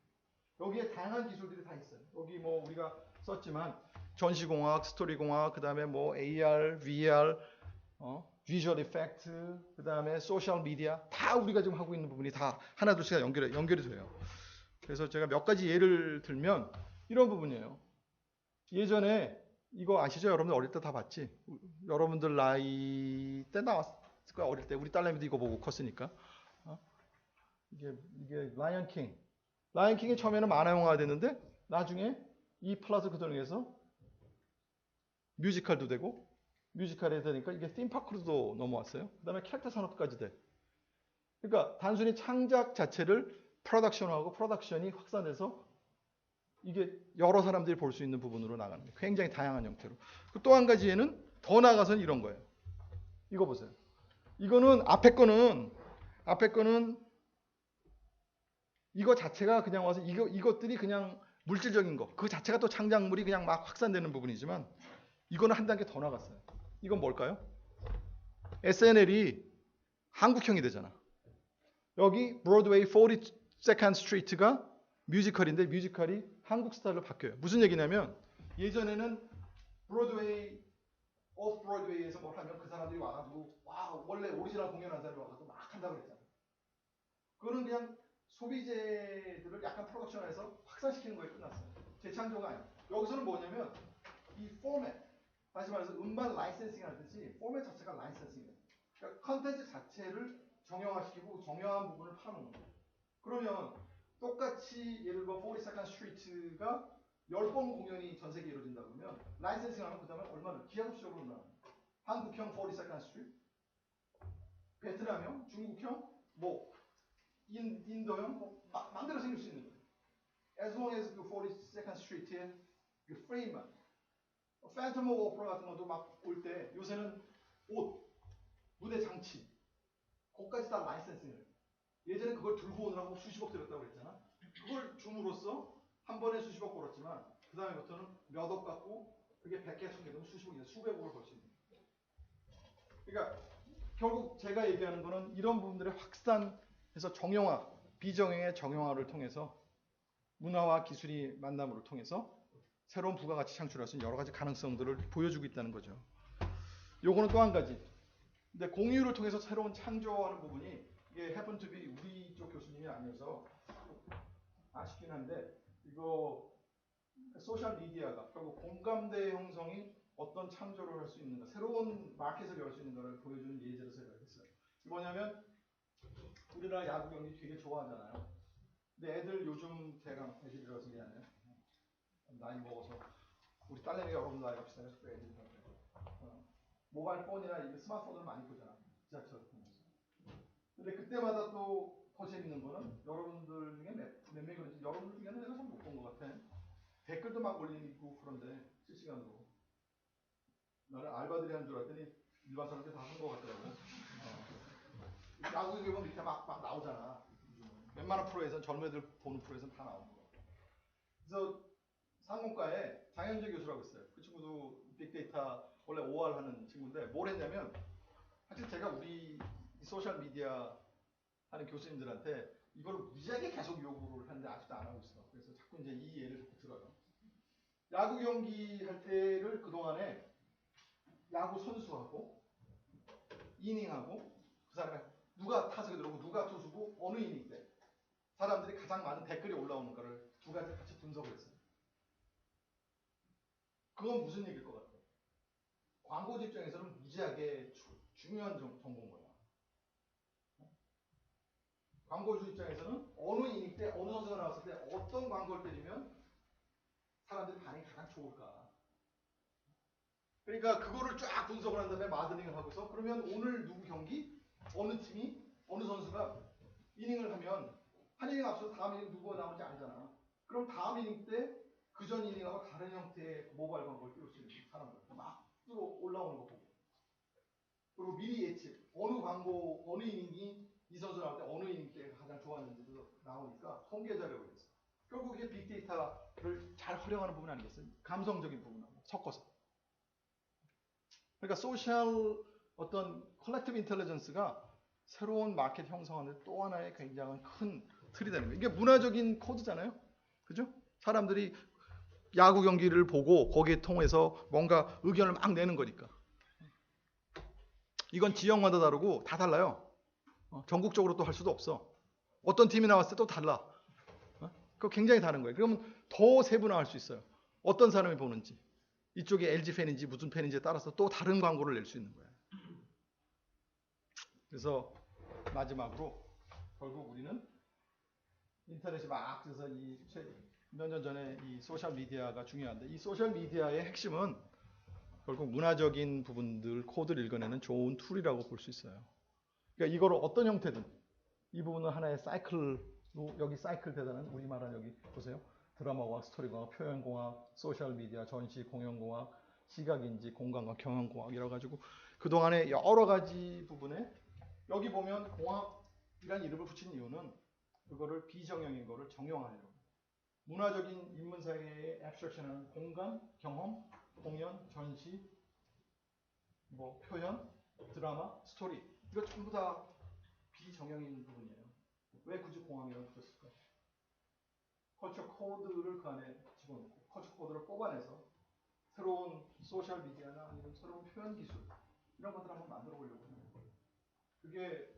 여기에 다양한 기술들이 다 있어요. 여기 뭐 우리가 썼지만 전시공학, 스토리공학, 그 다음에 뭐 AR, VR, 비주얼 이펙트, 그 다음에 소셜 미디어 다 우리가 지금 하고 있는 부분이 다 하나둘씩 연결이 돼요. 그래서 제가 몇 가지 예를 들면 이런 부분이에요. 예전에 이거 아시죠? 여러분들 어릴 때 다 봤지? 여러분들 나이 때 나왔을 거야. 어릴 때 우리 딸내미도 이거 보고 컸으니까. 이게 라이언 킹. 라이언 킹이 처음에는 만화 영화가 됐는데 나중에 이 플러스 그 등에서 뮤지컬도 되고 뮤지컬이 되니까 이게 팀파크로도 넘어왔어요. 그 다음에 캐릭터 산업까지 돼. 그러니까 단순히 창작 자체를 프로덕션하고 프로덕션이 확산돼서 이게 여러 사람들이 볼 수 있는 부분으로 나가는 거예요. 굉장히 다양한 형태로. 또 한 가지 예는 더 나아가서는 이런 거예요. 이거 보세요. 이거는 앞에 거는 이거 자체가 그냥 와서 이것들이 그냥 물질적인 거. 그 자체가 또 창작물이 그냥 막 확산되는 부분이지만 이거는 한 단계 더 나갔어요. 이건 뭘까요? SNL이 한국형이 되잖아. 여기 브로드웨이 42nd 스트리트가 뮤지컬인데 뮤지컬이 한국 스타일로 바뀌어요. 무슨 얘기냐면 예전에는 브로드웨이, 오프 브로드웨이에서 뭘 하면 그 사람들이 와가지고 와 원래 오리지널 공연한 사람이 와가지고 막 한다고 그랬잖아. 그거는 그냥 소비재들을 약간 프로덕션해서 확산시키는 거에 끝났어요. 재창조가 아니에요. 여기서는 뭐냐면 이 포맷, 다시 말해서 음반 라이센싱 하듯이 포맷 자체가 라이센싱이에요. 그러니까 컨텐츠 자체를 정형화시키고 정형한 부분을 파는 거예요. 그러면 똑같이 예를 들어 42nd 스트리트가 10번 공연이 전 세계에 이루어진다 그러면 라이센싱 하면 그 다음에 얼마나 기하급수적으로 나 한국형 42nd 스트리트, 베트남형, 중국형, 뭐 인도형 뭐 마음대로 생길 수 있는 거예요. As long as 그 42nd 스트리트에 그 프레임만 팬텀 오브 오퍼라 같은 것도 막 올 때 요새는 옷, 무대 장치 그것까지 다 라이센싱을 예전에 그걸 들고 오느라고 수십억 들였다고 그랬잖아. 그걸 줌으로써 한 번에 수십억 벌었지만 그 다음에부터는 몇 억 갖고 그게 100개, 1000개, 수십억이 수백억을 벌 수 있는 거예요. 그러니까 결국 제가 얘기하는 거는 이런 부분들의 확산해서 정형화, 비정형의 정형화를 통해서 문화와 기술이 만남으로 통해서 새로운 부가가치 창출할 수 있는 여러 가지 가능성들을 보여주고 있다는 거죠. 요거는 또 한 가지. 근데 공유를 통해서 새로운 창조하는 부분이 이게 happen to be 우리 쪽 교수님이 아니어서 아쉽긴 한데 이거 소셜 미디어가 결국 공감대 형성이 어떤 창조를 할 수 있는가, 새로운 마켓을 열 수 있는가를 보여주는 예제로 생각했어요. 뭐냐면 우리나라 야구 경기 되게 좋아하잖아요. 근데 애들 요즘 대강 애들이라서 미안해요. 나이 먹어서 우리 딸내미가 여러분 나이가 비슷해요. 애들이 모바일 폰이나 이 스마트폰을 많이 보잖아. 지하철 보면서. 근데 그때마다 또 더 재밌는 거는 여러분들 중에 몇 명이 그런지 여러분들 중에는 내가 참 못 본 것 같아. 댓글도 막 올리고 그런데 실시간으로. 나는 알바들이 한 줄 알았더니 일반 사람들이 다 한 것 같더라고. 야구 경기 보면 밑에 막 나오잖아. 웬만한 프로에서는 젊은이들 보는 프로에서는 다 나오는 거. 그래서 상공과에 장현재 교수라고 있어요. 그 친구도 빅데이터 원래 5할 하는 친구인데 뭘 했냐면 사실 제가 우리 소셜 미디어 하는 교수님들한테 이걸 무지하게 계속 요구를 하는데 아직도 안 하고 있어. 그래서 자꾸 이제 이 예를 자꾸 들어요. 야구 경기 할 때를 그동안에 야구 선수하고 이닝하고 그 사람이 누가 타석에 들어오고 누가 투수고 어느 이닝 때 사람들이 가장 많은 댓글이 올라오는 거를 두 가지 같이 분석을 했어요. 그건 무슨 얘기일 것 같아요? 광고주 입장에서는 무지하게 중요한 정보인 거야. 광고주 입장에서는 어느 이닝 때 어느 선수가 나왔을 때 어떤 광고를 때리면 사람들이 반응이 가장 좋을까. 그러니까 그거를 쫙 분석을 한 다음에 마드닝을 하고서 그러면 오늘 누구 경기 어느 팀이 어느 선수가 이닝을 하면 한 이닝 앞서서 다음 이닝 누구가 나오는지 알잖아. 그럼 다음 이닝 때 그 전 이닝하고 다른 형태의 모바일 광고를 띄울 수 있는 사람들 막 들어 올라오는 거 보고 그리고 미리 예측 어느 광고 어느 이닝이 이 선수 나올 때 어느 이닝 때 가장 좋았는지도 나오니까 통계 자료가 있어. 결국 이게 빅데이터를 잘 활용하는 부분 아니겠어요? 감성적인 부분하고 섞어서. 그러니까 소셜 어떤 컬렉티브 인텔리전스가 새로운 마켓 형성하는 또 하나의 굉장한 큰 틀이 되는 거예요. 이게 문화적인 코드잖아요. 그죠? 사람들이 야구 경기를 보고 거기에 통해서 뭔가 의견을 막 내는 거니까. 이건 지역마다 다르고 다 달라요. 전국적으로 또 할 수도 없어. 어떤 팀이 나왔을 때 또 달라. 그거 굉장히 다른 거예요. 그러면 더 세분화할 수 있어요. 어떤 사람이 보는지. 이쪽이 LG 팬인지 무슨 팬인지에 따라서 또 다른 광고를 낼 수 있는 거예요. 그래서 마지막으로 결국 우리는 인터넷이 막 그래서 몇 년 전에 이 소셜 미디어가 중요한데 이 소셜 미디어의 핵심은 결국 문화적인 부분들 코드를 읽어내는 좋은 툴이라고 볼 수 있어요. 그러니까 이거를 어떤 형태든 이 부분은 하나의 사이클로 여기 사이클 대단한 우리말은 여기 보세요. 드라마공학, 스토리공학, 표현공학, 소셜미디어, 전시, 공연공학, 시각인지, 공간과 경영공학 이래가지고 그동안에 여러 가지 부분에 여기 보면 공학이라는 이름을 붙인 이유는 그거를 비정형인 거를 정형하려고. 문화적인 인문사회의 앱스트랙션은 공간, 경험, 공연, 전시, 뭐 표현, 드라마, 스토리 이거 전부 다 비정형인 부분이에요. 왜 굳이 공학이라고 붙였을까? 컬처 코드를 그 안에 집어넣고 컬처 코드를 뽑아내서 새로운 소셜 미디어나 아니면 새로운 표현 기술 이런 것들을 한번 만들어 보려고 하는 거예요. 그게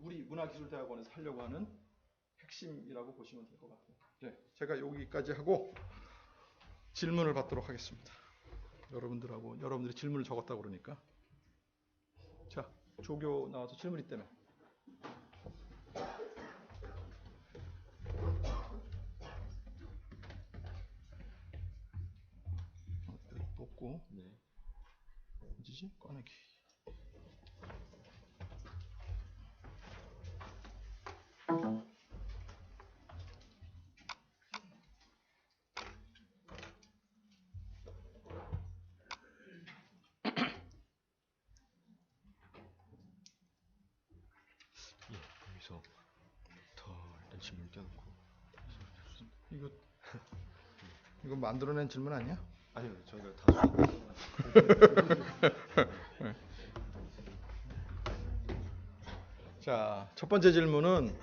우리 문화기술대학원에서 하려고 하는 핵심이라고 보시면 될 것 같아요. 네, 제가 여기까지 하고 질문을 받도록 하겠습니다. 여러분들이 질문을 적었다고 그러니까. 자, 조교 나와서 질문 있다며. 없고. 네. 어디지? 꺼내기. 예, 여기서 더 일단 질문 껴놓고. 이거 이거 만들어낸 질문 아니야? 아니요, 저희가 다 자, 첫 번째 질문은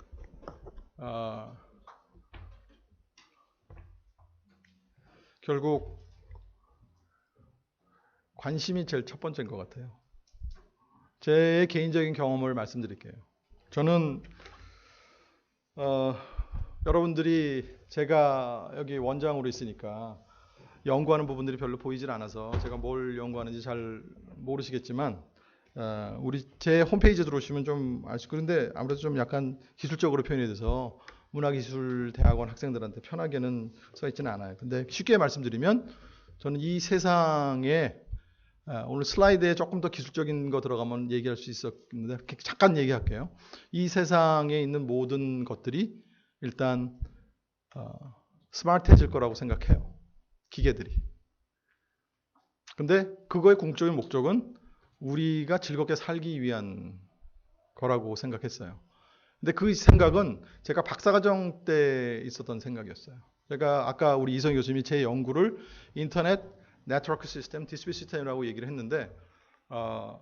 결국 관심이 제일 첫 번째인 것 같아요. 제 개인적인 경험을 말씀드릴게요. 저는 여러분들이 제가 여기 원장으로 있으니까 연구하는 부분들이 별로 보이질 않아서 제가 뭘 연구하는지 잘 모르시겠지만 제 홈페이지에 들어오시면 좀 알 수. 그런데 아무래도 좀 약간 기술적으로 표현이 돼서 문화기술대학원 학생들한테 편하게는 써 있지는 않아요. 근데 쉽게 말씀드리면 저는 이 세상에 오늘 슬라이드에 조금 더 기술적인 거 들어가면 얘기할 수 있었는데 잠깐 얘기할게요. 이 세상에 있는 모든 것들이 일단 스마트해질 거라고 생각해요. 기계들이. 근데 그거의 궁극적인 목적은 우리가 즐겁게 살기 위한 거라고 생각했어요. 근데 그 생각은 제가 박사과정 때 있었던 생각이었어요. 제가 아까 우리 이성 교수님이 제 연구를 인터넷 네트워크 시스템, 디스트리뷰트 시스템이라고 얘기를 했는데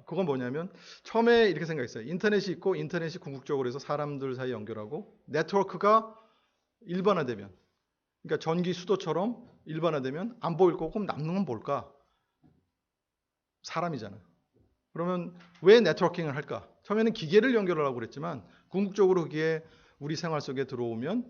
그건 뭐냐면 처음에 이렇게 생각했어요. 인터넷이 있고 인터넷이 궁극적으로 해서 사람들 사이 연결하고 네트워크가 일반화되면, 그러니까 전기 수도처럼 일반화되면 안 보일 거고 그럼 남는 건 뭘까? 사람이잖아요. 그러면 왜 네트워킹을 할까? 처음에는 기계를 연결하려고 그랬지만 궁극적으로 그게 우리 생활 속에 들어오면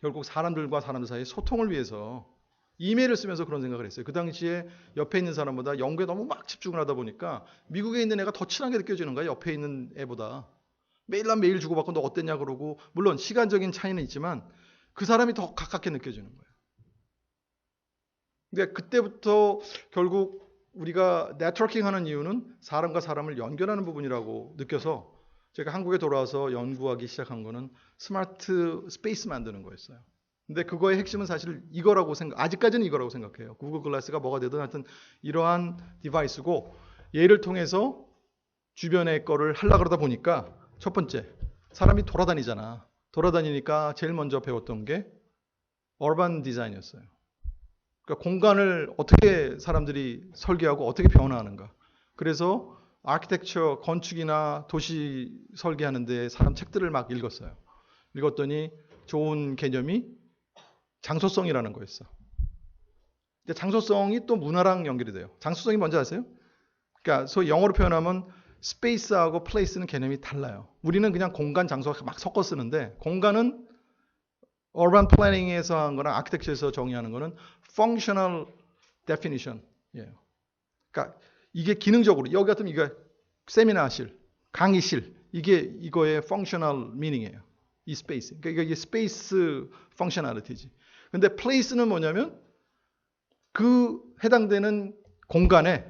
결국 사람들과 사람들 사이의 소통을 위해서 이메일을 쓰면서 그런 생각을 했어요. 그 당시에 옆에 있는 사람보다 연구에 너무 막 집중을 하다 보니까 미국에 있는 애가 더 친하게 느껴지는 거야. 옆에 있는 애보다. 매일 난 메일 주고받고 너 어땠냐 그러고, 물론 시간적인 차이는 있지만 그 사람이 더 가깝게 느껴지는 거예요. 근데 그때부터 결국 우리가 네트워킹 하는 이유는 사람과 사람을 연결하는 부분이라고 느껴서 제가 한국에 돌아와서 연구하기 시작한 거는 스마트 스페이스 만드는 거였어요. 근데 그거의 핵심은 사실 이거라고 아직까지는 이거라고 생각해요. 구글 글라스가 뭐가 되든 하여튼 이러한 디바이스고, 얘를 통해서 주변의 거를 하려고 그러다 보니까 첫 번째, 사람이 돌아다니잖아. 돌아다니니까 제일 먼저 배웠던 게 어반 디자인이었어요. 그러니까 공간을 어떻게 사람들이 설계하고 어떻게 변화하는가. 그래서 아키텍처, 건축이나 도시 설계하는데 사람 책들을 막 읽었어요. 읽었더니 좋은 개념이 장소성이라는 거였어. 근데 장소성이 또 문화랑 연결이 돼요. 장소성이 뭔지 아세요? 그러니까 소위 영어로 표현하면 스페이스하고 플레이스는 개념이 달라요. 우리는 그냥 공간, 장소 막 섞어 쓰는데, 공간은 urban planning에서 한 거나 아키텍처에서 정의하는 거는 functional definition. 예. 그러니까 이게 기능적으로, 여기 같으면 이거 세미나실, 강의실, 이거의 functional meaning이에요. 이 스페이스. 그러니까 이게 스페이스 functionality지. 근데 place는 뭐냐면 그 해당되는 공간에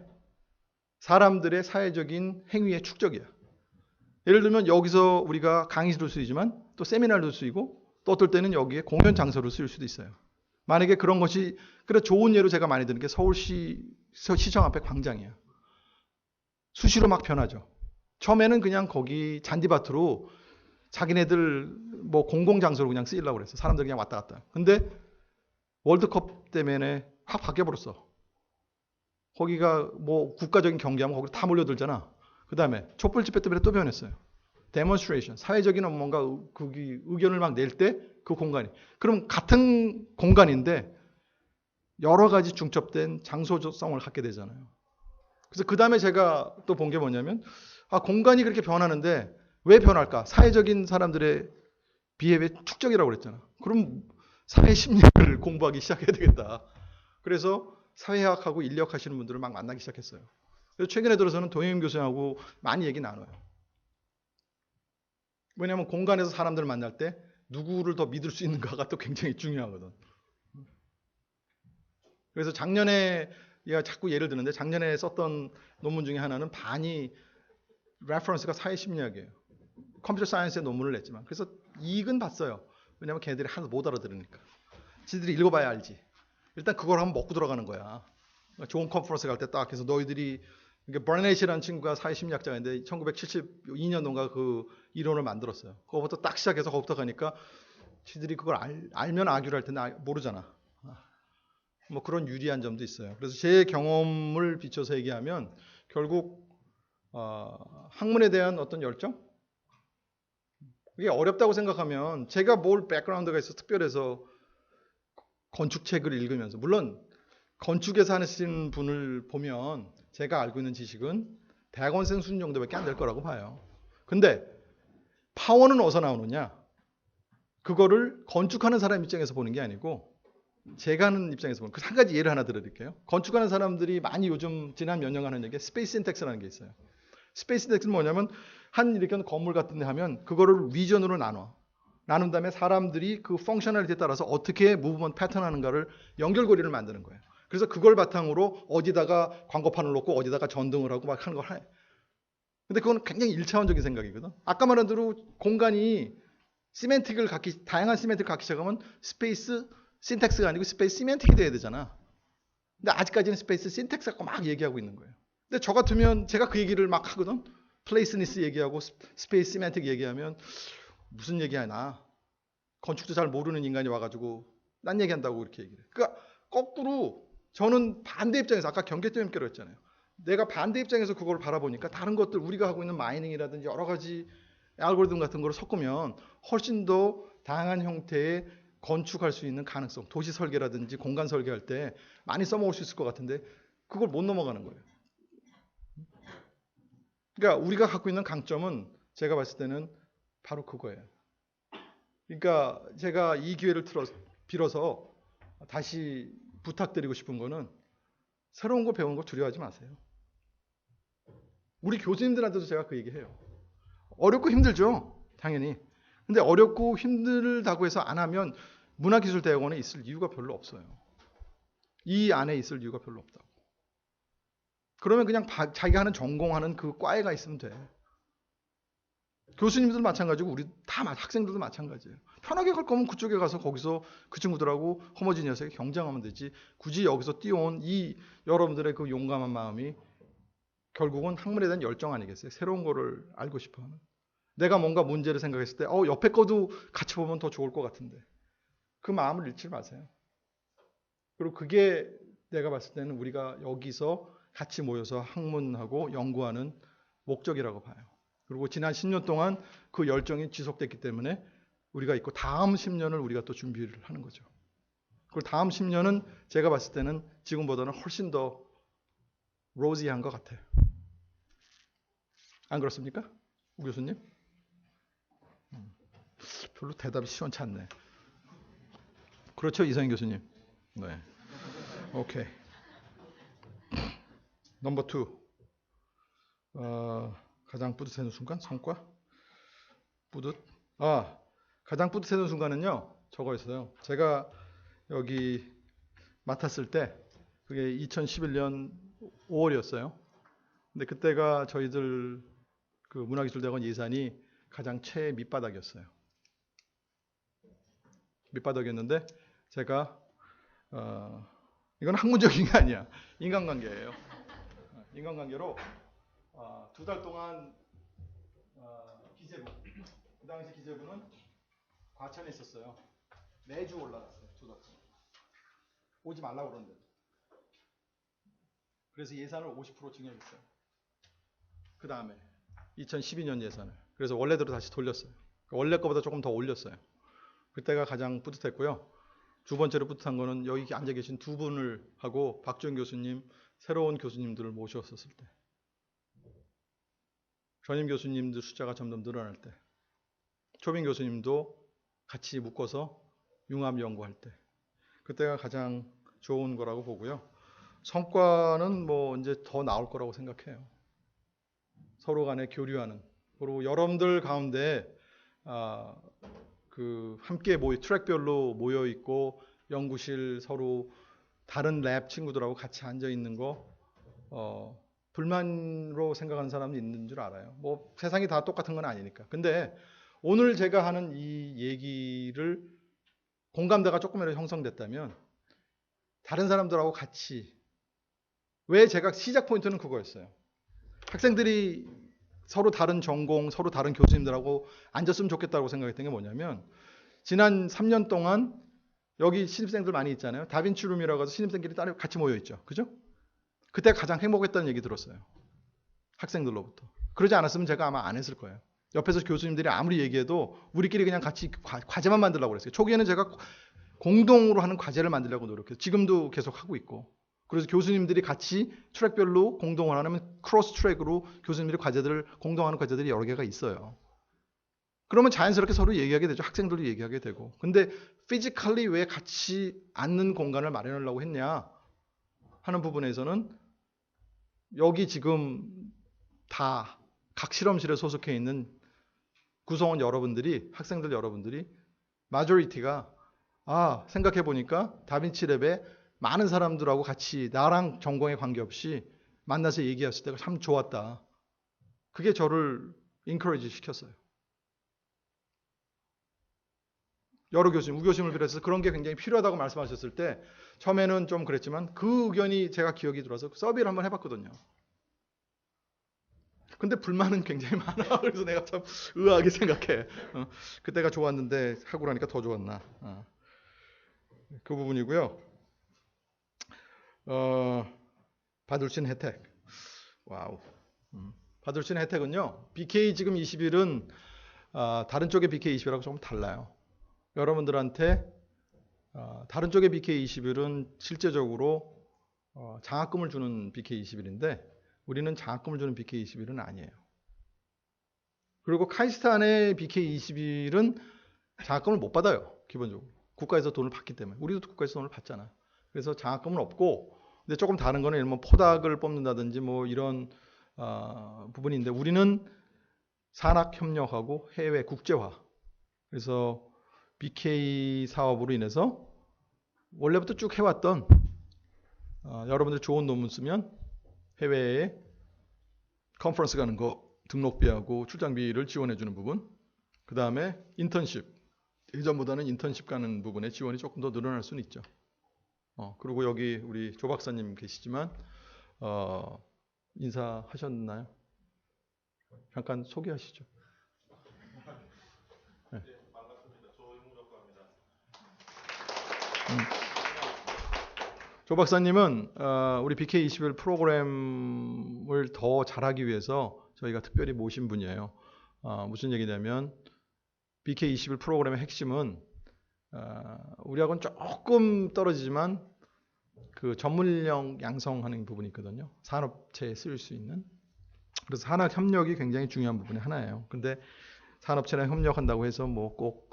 사람들의 사회적인 행위의 축적이야. 예를 들면 여기서 우리가 강의실로 쓰이지만 또 세미나로 쓰이고 또 어떨 때는 여기에 공연 장소로 쓰일 수도 있어요. 만약에 그런 것이, 그래 좋은 예로 제가 많이 드는 게 서울시 시청 앞에 광장이에요. 수시로 막 변하죠. 처음에는 그냥 거기 잔디밭으로 자기네들 뭐 공공장소로 그냥 쓰이려고 그랬어. 사람들 그냥 왔다 갔다. 근데 월드컵 때문에 확 바뀌어버렸어. 거기가 뭐 국가적인 경기하면 거기로 다 몰려들잖아. 그 다음에 촛불 집회 때문에 또 변했어요. 데몬스트레이션, 사회적인 뭔가 의견을 막 낼 때 그 공간이. 그럼 같은 공간인데 여러 가지 중첩된 장소성을 갖게 되잖아요. 그래서 그 다음에 제가 또 본 게 뭐냐면, 공간이 그렇게 변하는데 왜 변할까? 사회적인 사람들의 비हे비의 축적이라고 그랬잖아. 그럼 사회 심리를 공부하기 시작해야 되겠다. 그래서 사회학하고 인력 하시는 분들을 막 만나기 시작했어요. 그래서 최근에 들어서는 동혜임 교수하고 많이 얘기 나눠요. 왜냐하면 공간에서 사람들을 만날 때 누구를 더 믿을 수 있는가가 또 굉장히 중요하거든. 그래서 작년에 얘가 자꾸 예를 드는데 작년에 썼던 논문 중에 하나는 반이 레퍼런스가 사회심리학이에요. 컴퓨터 사이언스의 논문을 냈지만 그래서 이익은 봤어요. 왜냐면 걔네들이 하나도 못 알아들으니까. 지들이 읽어봐야 알지. 일단 그걸 한번 먹고 들어가는 거야. 좋은 컨퍼런스 갈 때 딱 해서 너희들이 버넷이라는 친구가 사회심리학자인데 1972년도인가 그 이론을 만들었어요. 그거부터 딱 시작해서 거기부터 가니까 지들이 그걸 알면 아규를 할 텐데 모르잖아. 뭐 그런 유리한 점도 있어요. 그래서 제 경험을 비춰서 얘기하면 결국 학문에 대한 어떤 열정? 그게 어렵다고 생각하면 제가 뭘 백그라운드가 있어 특별해서 건축책을 읽으면서 물론 건축에서 하시는 분을 보면 제가 알고 있는 지식은 대학원생 수준 정도밖에 안 될 거라고 봐요. 근데 파워는 어디서 나오느냐? 그거를 건축하는 사람 입장에서 보는 게 아니고 제가 하는 입장에서 보는 그 한 가지 예를 하나 들어드릴게요. 건축하는 사람들이 많이 요즘 지난 몇 년간 하는 얘기 스페이스 신텍스라는 게 있어요. 스페이스 신텍스는 뭐냐면 한 이렇게 건물 같은 데 하면 그거를 위전으로 나눈 다음에 사람들이 그 펑셔널리티에 따라서 어떻게 무브먼트 패턴 하는가를 연결고리를 만드는 거예요. 그래서 그걸 바탕으로 어디다가 광고판을 놓고 어디다가 전등을 하고 막 하는 걸 해. 근데 그건 굉장히 1차원적인 생각이거든. 아까 말한 대로 공간이 다양한 시멘틱을 갖기 시작하면 스페이스 신텍스가 아니고 스페이스 시멘틱이 돼야 되잖아. 근데 아직까지는 스페이스 신텍스 갖고 막 얘기하고 있는 거예요. 근데 저 같으면 제가 그 얘기를 막 하거든. 플레이스니스 얘기하고 스페이스 시멘틱 얘기하면 무슨 얘기하나. 건축도 잘 모르는 인간이 와가지고 딴 얘기한다고 이렇게 얘기를 해. 그러니까 거꾸로 저는 반대 입장에서 아까 경계점이라고 했잖아요. 내가 반대 입장에서 그걸 바라보니까 다른 것들 우리가 하고 있는 마이닝이라든지 여러 가지 알고리즘 같은 거를 섞으면 훨씬 더 다양한 형태의 건축할 수 있는 가능성, 도시 설계라든지 공간 설계할 때 많이 써먹을 수 있을 것 같은데 그걸 못 넘어가는 거예요. 그러니까 우리가 갖고 있는 강점은 제가 봤을 때는 바로 그거예요. 그러니까 제가 이 기회를 빌어서 다시 부탁드리고 싶은 거는 새로운 거 배우는 거 두려워하지 마세요. 우리 교수님들한테도 제가 그 얘기해요. 어렵고 힘들죠. 당연히. 근데 어렵고 힘들다고 해서 안 하면 문화기술대학원에 있을 이유가 별로 없어요. 이 안에 있을 이유가 별로 없다고. 그러면 그냥 자기가 하는 전공하는 그 과에가 있으면 돼. 교수님들도 마찬가지고 우리 다 학생들도 마찬가지예요. 편하게 갈 거면 그쪽에 가서 거기서 그 친구들하고 호모지니어스하게 경쟁하면 되지. 굳이 여기서 뛰어온 이 여러분들의 그 용감한 마음이 결국은 학문에 대한 열정 아니겠어요? 새로운 거를 알고 싶어하는. 내가 뭔가 문제를 생각했을 때 옆에 거도 같이 보면 더 좋을 것 같은데 그 마음을 잃지 마세요. 그리고 그게 내가 봤을 때는 우리가 여기서 같이 모여서 학문하고 연구하는 목적이라고 봐요. 그리고 지난 10년 동안 그 열정이 지속됐기 때문에 우리가 있고 다음 10년을 우리가 또 준비를 하는 거죠. 그리고 다음 10년은 제가 봤을 때는 지금보다는 훨씬 더 로지한 것 같아요. 안 그렇습니까? 우 교수님? 별로 대답이 시원치 않네. 그렇죠, 이상인 교수님? 네. 오케이. 넘버 2. 가장 뿌듯해지는 순간? 성과? 가장 뿌듯해지는 순간은요. 저거였어요. 제가 여기 맡았을 때 그게 2011년 5월이었어요. 근데 그때가 저희들 그 문화기술대학원 예산이 가장 최 밑바닥이었어요. 밑바닥이었는데 제가 이건 학문적인 게 아니야. 인간관계예요. 인간관계로 2달 동안 기재부, 그 당시 기재부는 과천에 있었어요. 매주 올라갔어요. 2달 동안. 오지 말라고 그러는데. 그래서 예산을 50% 증액했어요. 그 다음에 2012년 예산을. 그래서 원래대로 다시 돌렸어요. 원래 거보다 조금 더 올렸어요. 그때가 가장 뿌듯했고요. 두 번째로 뿌듯한 거는 여기 앉아 계신 두 분을 하고 박주영 교수님, 새로운 교수님들을 모셨었을 때. 전임 교수님들 숫자가 점점 늘어날 때. 초빙 교수님도 같이 묶어서 융합 연구할 때. 그때가 가장 좋은 거라고 보고요. 성과는 뭐 이제 더 나올 거라고 생각해요. 서로 간에 교류하는. 그리고 여러분들 가운데 그 함께 트랙별로 모여 있고 연구실 서로 다른 랩 친구들하고 같이 앉아 있는 거 불만으로 생각하는 사람이 있는 줄 알아요. 뭐 세상이 다 똑같은 건 아니니까. 근데 오늘 제가 하는 이 얘기를 공감대가 조금이라도 형성됐다면 다른 사람들하고 같이, 왜 제가 시작 포인트는 그거였어요. 학생들이 서로 다른 전공, 서로 다른 교수님들하고 앉았으면 좋겠다고 생각했던 게 뭐냐면, 지난 3년 동안 여기 신입생들 많이 있잖아요. 다빈치 룸이라고 해서 신입생끼리 따로 같이 모여 있죠. 그죠? 그때 가장 행복했다는 얘기 들었어요. 학생들로부터. 그러지 않았으면 제가 아마 안 했을 거예요. 옆에서 교수님들이 아무리 얘기해도 우리끼리 그냥 같이 과제만 만들려고 그랬어요. 초기에는 제가 공동으로 하는 과제를 만들려고 노력해요. 지금도 계속 하고 있고. 그래서 교수님들이 같이 트랙별로 공동을 하면 크로스 트랙으로 교수님들이 과제들을 공동하는 과제들이 여러 개가 있어요. 그러면 자연스럽게 서로 얘기하게 되죠. 학생들도 얘기하게 되고. 근데 피지컬리 왜 같이 앉는 공간을 마련하려고 했냐 하는 부분에서는 여기 지금 다 각 실험실에 소속해 있는 구성원 여러분들이, 학생들 여러분들이 마조리티가 생각해 보니까 다빈치 랩에 많은 사람들하고 같이 나랑 전공에 관계없이 만나서 얘기했을 때가 참 좋았다. 그게 저를 인커리지 시켰어요. 여러 교수님, 우 교수님을 비롯해서 그런 게 굉장히 필요하다고 말씀하셨을 때 처음에는 좀 그랬지만 그 의견이 제가 기억이 들어서 서비를 한번 해봤거든요. 근데 불만은 굉장히 많아. 그래서 내가 참 의아하게 생각해. 그때가 좋았는데 하고 나니까 더 좋았나. 그 부분이고요. 받을 수 있는 혜택. 와우. 받을 수 있는 혜택은요. BK 지금 20일은 다른 쪽의 BK 20일하고 조금 달라요. 여러분들한테 다른 쪽의 BK 20일은 실제적으로 장학금을 주는 BK 20일인데 우리는 장학금을 주는 BK 21은 아니에요. 그리고 카이스트 안의 BK 21은 장학금을 못 받아요. 기본적으로. 국가에서 돈을 받기 때문에. 우리도 국가에서 돈을 받잖아. 그래서 장학금은 없고, 근데 조금 다른 거는 뭐 포닥을 뽑는다든지 뭐 이런 부분인데 우리는 산학협력하고 해외 국제화. 그래서 BK 사업으로 인해서 원래부터 쭉 해왔던 여러분들 좋은 논문 쓰면 해외에 컨퍼런스 가는 거 등록비하고 출장비를 지원해주는 부분, 그 다음에 인턴십, 예전보다는 인턴십 가는 부분에 지원이 조금 더 늘어날 수는 있죠. 그리고 여기 우리 조 박사님 계시지만 인사하셨나요? 잠깐 소개하시죠. 네. 반갑습니다. 조용무적과입니다. 조 박사님은 우리 BK21 프로그램을 더 잘하기 위해서 저희가 특별히 모신 분이에요. 무슨 얘기냐면 BK21 프로그램의 핵심은 우리하고는 조금 떨어지지만 그 전문 인력 양성하는 부분이 있거든요. 산업체에 쓰일 수 있는. 그래서 산학 협력이 굉장히 중요한 부분의 하나예요. 근데 산업체랑 협력한다고 해서 뭐 꼭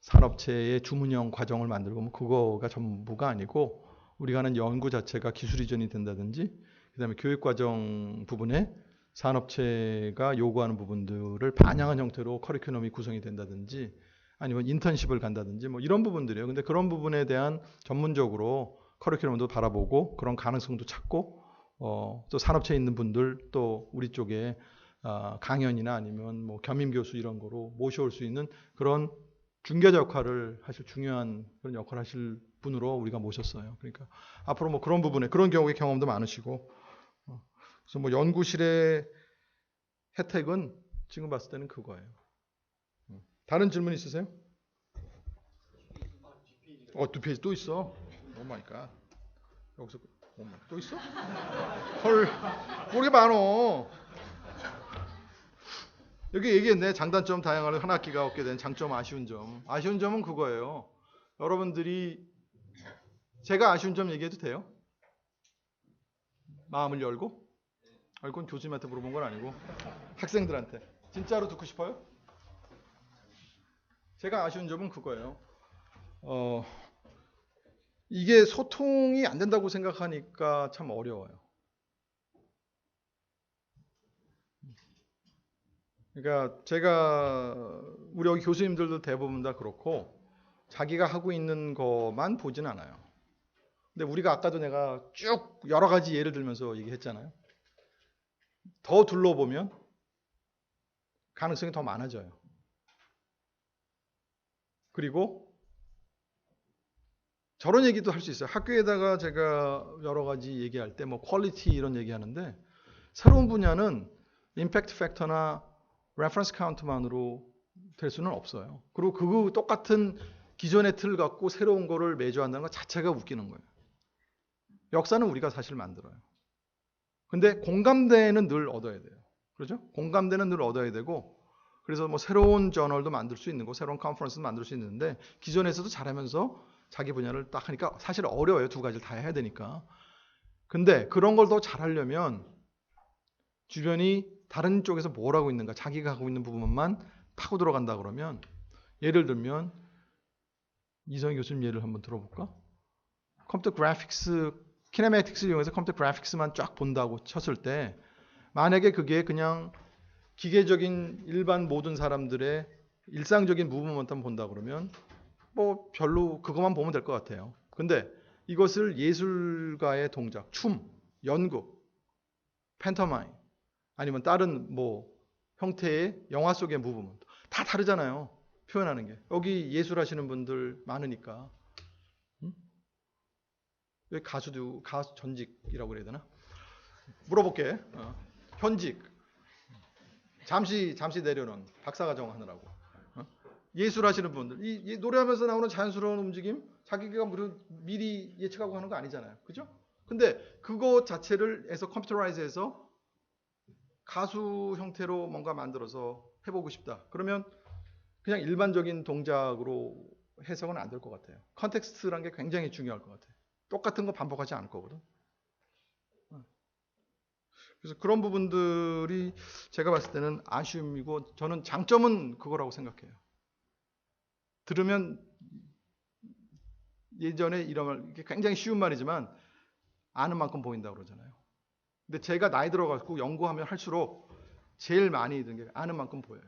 산업체의 주문형 과정을 만들고 뭐 그거가 전부가 아니고, 우리가 하는 연구 자체가 기술 이전이 된다든지, 그 다음에 교육과정 부분에 산업체가 요구하는 부분들을 반영한 형태로 커리큘럼이 구성이 된다든지, 아니면 인턴십을 간다든지 뭐 이런 부분들이에요. 근데 그런 부분에 대한 전문적으로 커리큘럼도 바라보고 그런 가능성도 찾고, 또 산업체에 있는 분들, 또 우리 쪽에 강연이나 아니면 뭐 겸임 교수 이런 거로 모셔올 수 있는 그런 중개자 역할을 하실, 중요한 그런 역할을 하실 분으로 우리가 모셨어요. 그러니까 앞으로 뭐 그런 부분에, 그런 경우의 경험도 많으시고, 그래서 뭐 연구실의 혜택은 지금 봤을 때는 그거예요. 다른 질문 있으세요? 두 페이지 또 있어. 오 마이 갓. 여기서 또 있어? 헐, 뭐 이렇게 많어. 여기 얘기했네. 장단점 다양한 한 학기가 얻게 된 장점, 아쉬운 점. 아쉬운 점은 그거예요. 여러분들이, 제가 아쉬운 점 얘기해도 돼요? 마음을 열고? 그건 교수님한테 물어본 건 아니고 학생들한테. 진짜로 듣고 싶어요? 제가 아쉬운 점은 그거예요. 이게 소통이 안 된다고 생각하니까 참 어려워요. 그러니까 제가, 우리 여기 교수님들도 대부분 다 그렇고 자기가 하고 있는 것만 보진 않아요. 근데 우리가 아까도 내가 쭉 여러 가지 예를 들면서 얘기했잖아요. 더 둘러보면 가능성이 더 많아져요. 그리고 저런 얘기도 할 수 있어요. 학교에다가 제가 여러 가지 얘기할 때 뭐 퀄리티 이런 얘기하는데 새로운 분야는 임팩트 팩터나 레퍼런스 카운트만으로 될 수는 없어요. 그리고 그 똑같은 기존의 틀 갖고 새로운 거를 매주 한다는 것 자체가 웃기는 거예요. 역사는 우리가 사실 만들어요. 근데 공감대는 늘 얻어야 돼요. 그렇죠? 공감대는 늘 얻어야 되고, 그래서 뭐 새로운 저널도 만들 수 있는 거, 새로운 컨퍼런스도 만들 수 있는데 기존에서도 잘하면서 자기 분야를 딱 하니까 사실 어려워요. 두 가지를 다 해야 되니까. 근데 그런 걸 더 잘하려면 주변이 다른 쪽에서 뭘 하고 있는가, 자기가 하고 있는 부분만 파고 들어간다 그러면, 예를 들면 이성희 교수님 예를 한번 들어볼까? 컴퓨터 그래픽스, 키네매틱스를 이용해서 컴퓨터 그래픽스만 쫙 본다고 쳤을 때, 만약에 그게 그냥 기계적인 일반 모든 사람들의 일상적인 무브먼트만 본다 그러면 뭐 별로 그것만 보면 될 것 같아요. 근데 이것을 예술가의 동작, 춤, 연극, 팬터마임, 아니면 다른 뭐 형태의 영화 속의 무브먼트 다 다르잖아요. 표현하는 게. 여기 예술하시는 분들 많으니까. 여기 가수 전직이라고 그래야 되나? 물어볼게. 현직. 잠시 내려놓은 박사과정 하느라고. 예술하시는 분들. 이 노래하면서 나오는 자연스러운 움직임, 자기가 미리 예측하고 하는 거 아니잖아요. 그죠? 근데 그거 자체를 해서 컴퓨터라이즈해서 가수 형태로 뭔가 만들어서 해보고 싶다. 그러면 그냥 일반적인 동작으로 해석은 안 될 것 같아요. 컨텍스트란 게 굉장히 중요할 것 같아요. 똑같은 거 반복하지 않을 거거든. 그래서 그런 부분들이 제가 봤을 때는 아쉬움이고, 저는 장점은 그거라고 생각해요. 들으면 예전에 이런 말, 이게 굉장히 쉬운 말이지만 아는 만큼 보인다고 그러잖아요. 근데 제가 나이 들어가지고 연구하면 할수록 제일 많이 드는 게 아는 만큼 보여요.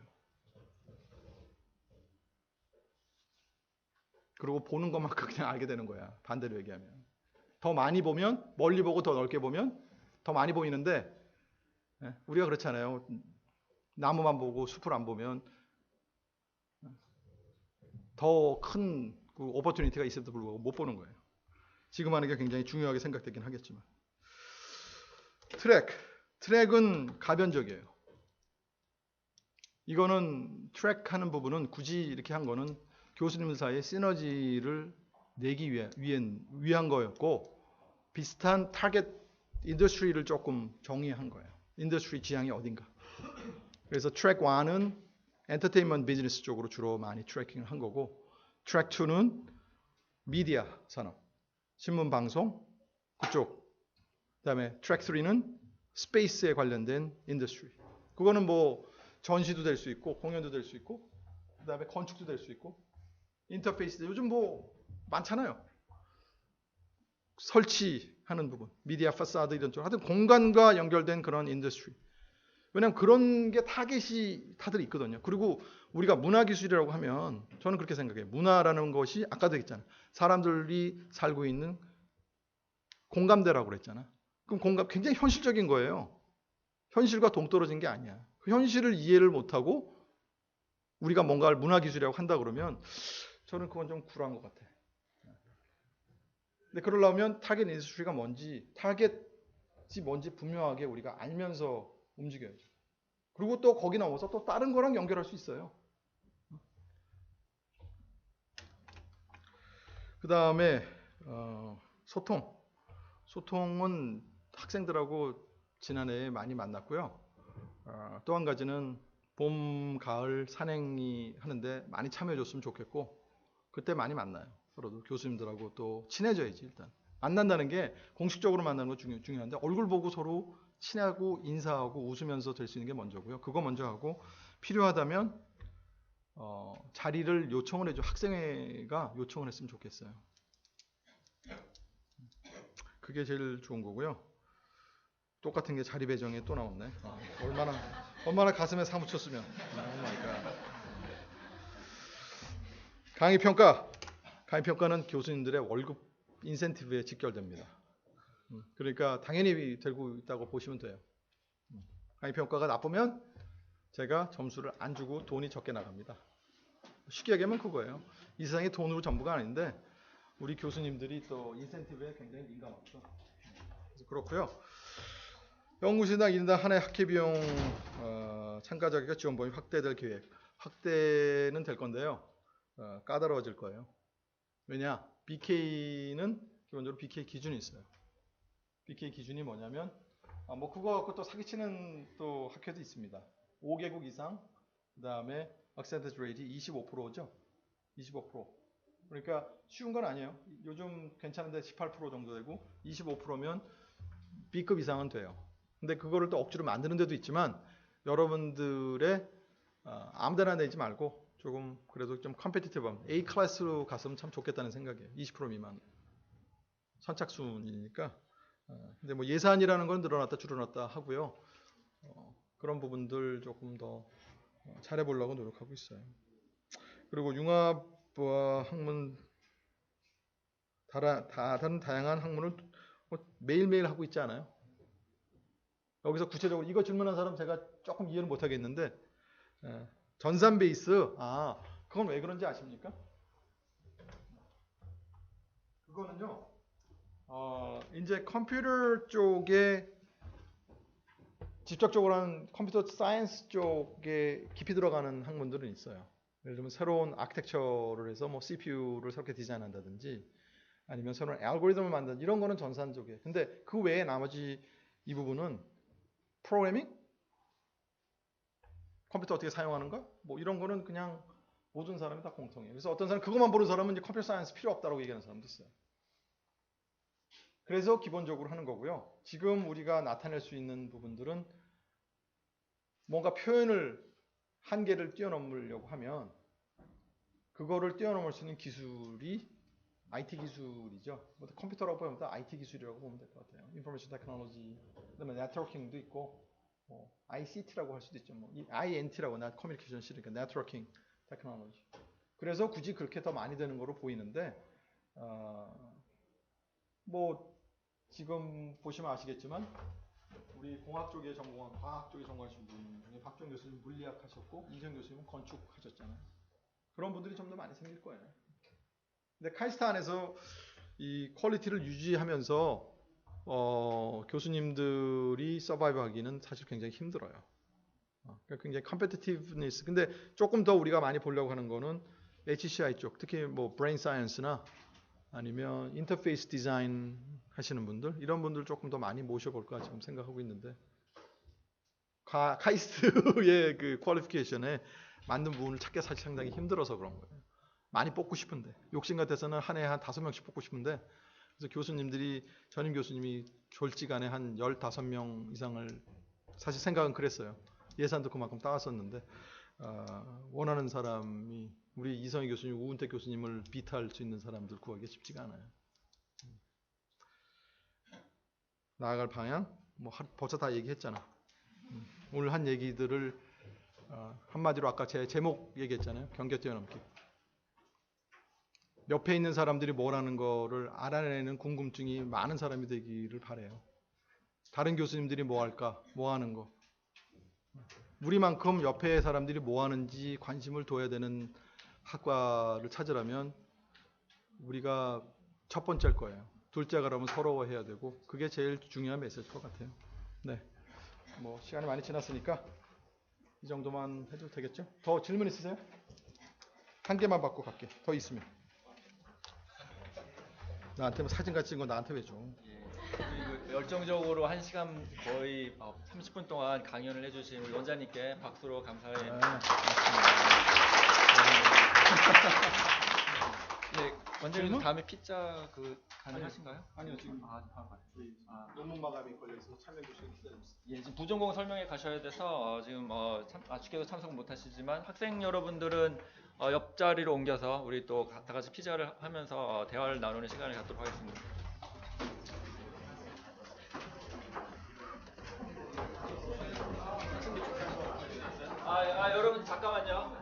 그리고 보는 것만큼 그냥 알게 되는 거야. 반대로 얘기하면. 더 많이 보면, 멀리 보고 더 넓게 보면 더 많이 보이는데, 우리가 그렇잖아요. 나무만 보고 숲을 안 보면 더 큰 오퍼튜니티가 있음에도 불구하고 못 보는 거예요. 지금 하는 게 굉장히 중요하게 생각되긴 하겠지만. 트랙은 가변적이에요. 이거는 트랙 하는 부분은 굳이 이렇게 한 거는 교수님들 사이에 시너지를 내기 위한 거였고, 비슷한 타겟 인더스트리를 조금 정의한 거예요. 인더스트리 지향이 어딘가. 그래서 트랙 1은 엔터테인먼트 비즈니스 쪽으로 주로 많이 트래킹을 한 거고, 트랙 2는 미디어 산업, 신문 방송 그쪽, 그다음에 트랙 3는 스페이스에 관련된 인더스트리. 그거는 뭐 전시도 될 수 있고 공연도 될 수 있고, 그다음에 건축도 될 수 있고, 인터페이스 요즘 뭐 많잖아요. 설치하는 부분, 미디어 파사드 이런 쪽, 하여튼 공간과 연결된 그런 인더스트리. 왜냐하면 그런 게 타겟이 다들 있거든요. 그리고 우리가 문화기술이라고 하면 저는 그렇게 생각해요. 문화라는 것이 아까도 했잖아요. 사람들이 살고 있는 공감대라고 그랬잖아. 그럼 공감 굉장히 현실적인 거예요. 현실과 동떨어진 게 아니야. 그 현실을 이해를 못하고 우리가 뭔가를 문화기술이라고 한다 그러면 저는 그건 좀 굴한 것 같아. 근데 그러려면 타겟 인더스트리가 뭔지, 타겟이 뭔지 분명하게 우리가 알면서 움직여야죠. 그리고 또 거기 넘어서 또 다른 거랑 연결할 수 있어요. 그 다음에 소통은 학생들하고 지난해에 많이 만났고요. 또 한 가지는 봄, 가을 산행이 하는데 많이 참여해 줬으면 좋겠고, 그때 많이 만나요. 서로도 교수님들하고 또 친해져야지. 일단 만난다는 게 공식적으로 만나는 거 중요한데, 얼굴 보고 서로 친하고 인사하고 웃으면서 될 수 있는 게 먼저고요. 그거 먼저 하고, 필요하다면 자리를 요청을 해줘. 학생회가 요청을 했으면 좋겠어요. 그게 제일 좋은 거고요. 똑같은 게 자리 배정에 또 나왔네. 얼마나 가슴에 사무쳤으면. 강의평가는 교수님들의 월급 인센티브에 직결됩니다. 그러니까 당연히 되고 있다고 보시면 돼요. 강의 평가가 나쁘면 제가 점수를 안 주고 돈이 적게 나갑니다. 쉽게 얘기하면 그거예요. 이 세상이 돈으로 전부가 아닌데 우리 교수님들이 또 인센티브에 굉장히 민감하죠. 그래서 그렇고요. 연구실당 1인당 한 해 학회 비용 참가 자격과 지원 범위 확대될 계획. 확대는 될 건데요. 까다로워질 거예요. 왜냐? BK는 기본적으로 BK 기준이 있어요. BK 기준이 뭐냐면 뭐 그거 갖고 또 사기치는 또 학회도 있습니다. 5개국 이상, 그 다음에 acceptance rate이 25%죠. 25%. 그러니까 쉬운 건 아니에요. 요즘 괜찮은데 18% 정도 되고 25%면 B급 이상은 돼요. 근데 그거를 또 억지로 만드는 데도 있지만 여러분들의 아무데나 내지 말고 조금 그래도 좀 컴페티티브한 A 클래스로 갔으면 참 좋겠다는 생각이에요. 20% 미만 선착순이니까. 근데 뭐 예산이라는 건 늘어났다 줄어났다 하고요. 그런 부분들 조금 더 잘해보려고 노력하고 있어요. 그리고 융합과 학문 다른 다양한 학문을 매일매일 하고 있지 않아요? 여기서 구체적으로 이거 질문한 사람 제가 조금 이해를 못하겠는데 전산 베이스 그건 왜 그런지 아십니까? 그거는요 이제 컴퓨터 쪽에 직접적으로 하는 컴퓨터 사이언스 쪽에 깊이 들어가는 학문들은 있어요. 예를 들면 새로운 아키텍처를 해서 뭐 CPU를 새롭게 디자인한다든지 아니면 새로운 알고리즘을 만든다든지 이런 거는 전산 쪽에. 근데 그 외에 나머지 이 부분은 프로그래밍? 컴퓨터 어떻게 사용하는가? 뭐 이런 거는 그냥 모든 사람이 다 공통이에요. 그래서 어떤 사람 그것만 보는 사람은 이제 컴퓨터 사이언스 필요 없다고 얘기하는 사람도 있어요. 그래서 기본적으로 하는 거고요. 지금 우리가 나타낼 수 있는 부분들은 뭔가 표현을 한계를 뛰어넘으려고 하면 그거를 뛰어넘을 수 있는 기술이 IT 기술이죠. 컴퓨터라고 보면 IT 기술이라고 보면 될 것 같아요. 인포메이션 테크놀로지, 그다음에 네트워킹도 있고, ICT라고 할 수도 있죠. INT라고 나 커뮤니케이션 시리니까 네트워킹 테크놀로지. 그래서 굳이 그렇게 더 많이 되는 거로 보이는데, 뭐 지금 보시면 아시겠지만 우리 공학 쪽에 전공한, 과학 쪽에 전공하신 분 중에 박종 교수님 물리학 하셨고 이정 교수님은 건축 하셨잖아요. 그런 분들이 좀 더 많이 생길 거예요. 근데 카이스트 안에서 이 퀄리티를 유지하면서 교수님들이 서바이브 하기는 사실 굉장히 힘들어요. 그러니까 굉장히 컴페티티브니스. 근데 조금 더 우리가 많이 보려고 하는 거는 HCI 쪽, 특히 뭐 브레인 사이언스나 아니면 인터페이스 디자인 하시는 분들, 이런 분들 조금 더 많이 모셔볼까 지금 생각하고 있는데, 카이스트의 그 퀄리피케이션에 맞는 부분을 찾기가 사실 상당히 힘들어서 그런 거예요. 많이 뽑고 싶은데, 욕심 같아서는 한 해에 한 5명씩 뽑고 싶은데, 그래서 교수님들이, 전임 교수님이 졸지간에 한 15명 이상을, 사실 생각은 그랬어요. 예산도 그만큼 따왔었는데, 원하는 사람이, 우리 이성희 교수님, 우은택 교수님을 비트할 수 있는 사람들 구하기가 쉽지가 않아요. 나아갈 방향, 뭐 벌써 다 얘기했잖아. 오늘 한 얘기들을 한마디로 아까 제 제목 얘기했잖아요. 경계 뛰어넘기. 옆에 있는 사람들이 뭐라는 거를 알아내는 궁금증이 많은 사람이 되기를 바래요. 다른 교수님들이 뭐 할까, 뭐 하는 거. 우리만큼 옆에 사람들이 뭐 하는지 관심을 둬야 되는 학과를 찾으려면 우리가 첫 번째일 거예요. 둘째가 그러면 서러워해야 되고, 그게 제일 중요한 메시지일 것 같아요. 네, 뭐 시간이 많이 지났으니까 이 정도만 해도 되겠죠? 더 질문 있으세요? 한 개만 받고 갈게. 더 있으면. 나한테 사진 같이 찍은 거 나한테 왜 줘? 그리고 열정적으로 1시간 거의 30분 동안 강연을 해주신 우리 원장님께 박수로 감사의 네, 원장님 다음에 피자 가능하신가요? 아니요, 지금 논문 마감이 걸려서 참여 교수님 기다리고 있어요. 예, 지금 부전공 설명회 가셔야 돼서 지금 아쉽게도 참석 못하시지만 학생 여러분들은 옆자리로 옮겨서 우리 또 다 같이 피자를 하면서 대화를 나누는 시간을 갖도록 하겠습니다. 여러분 잠깐만요.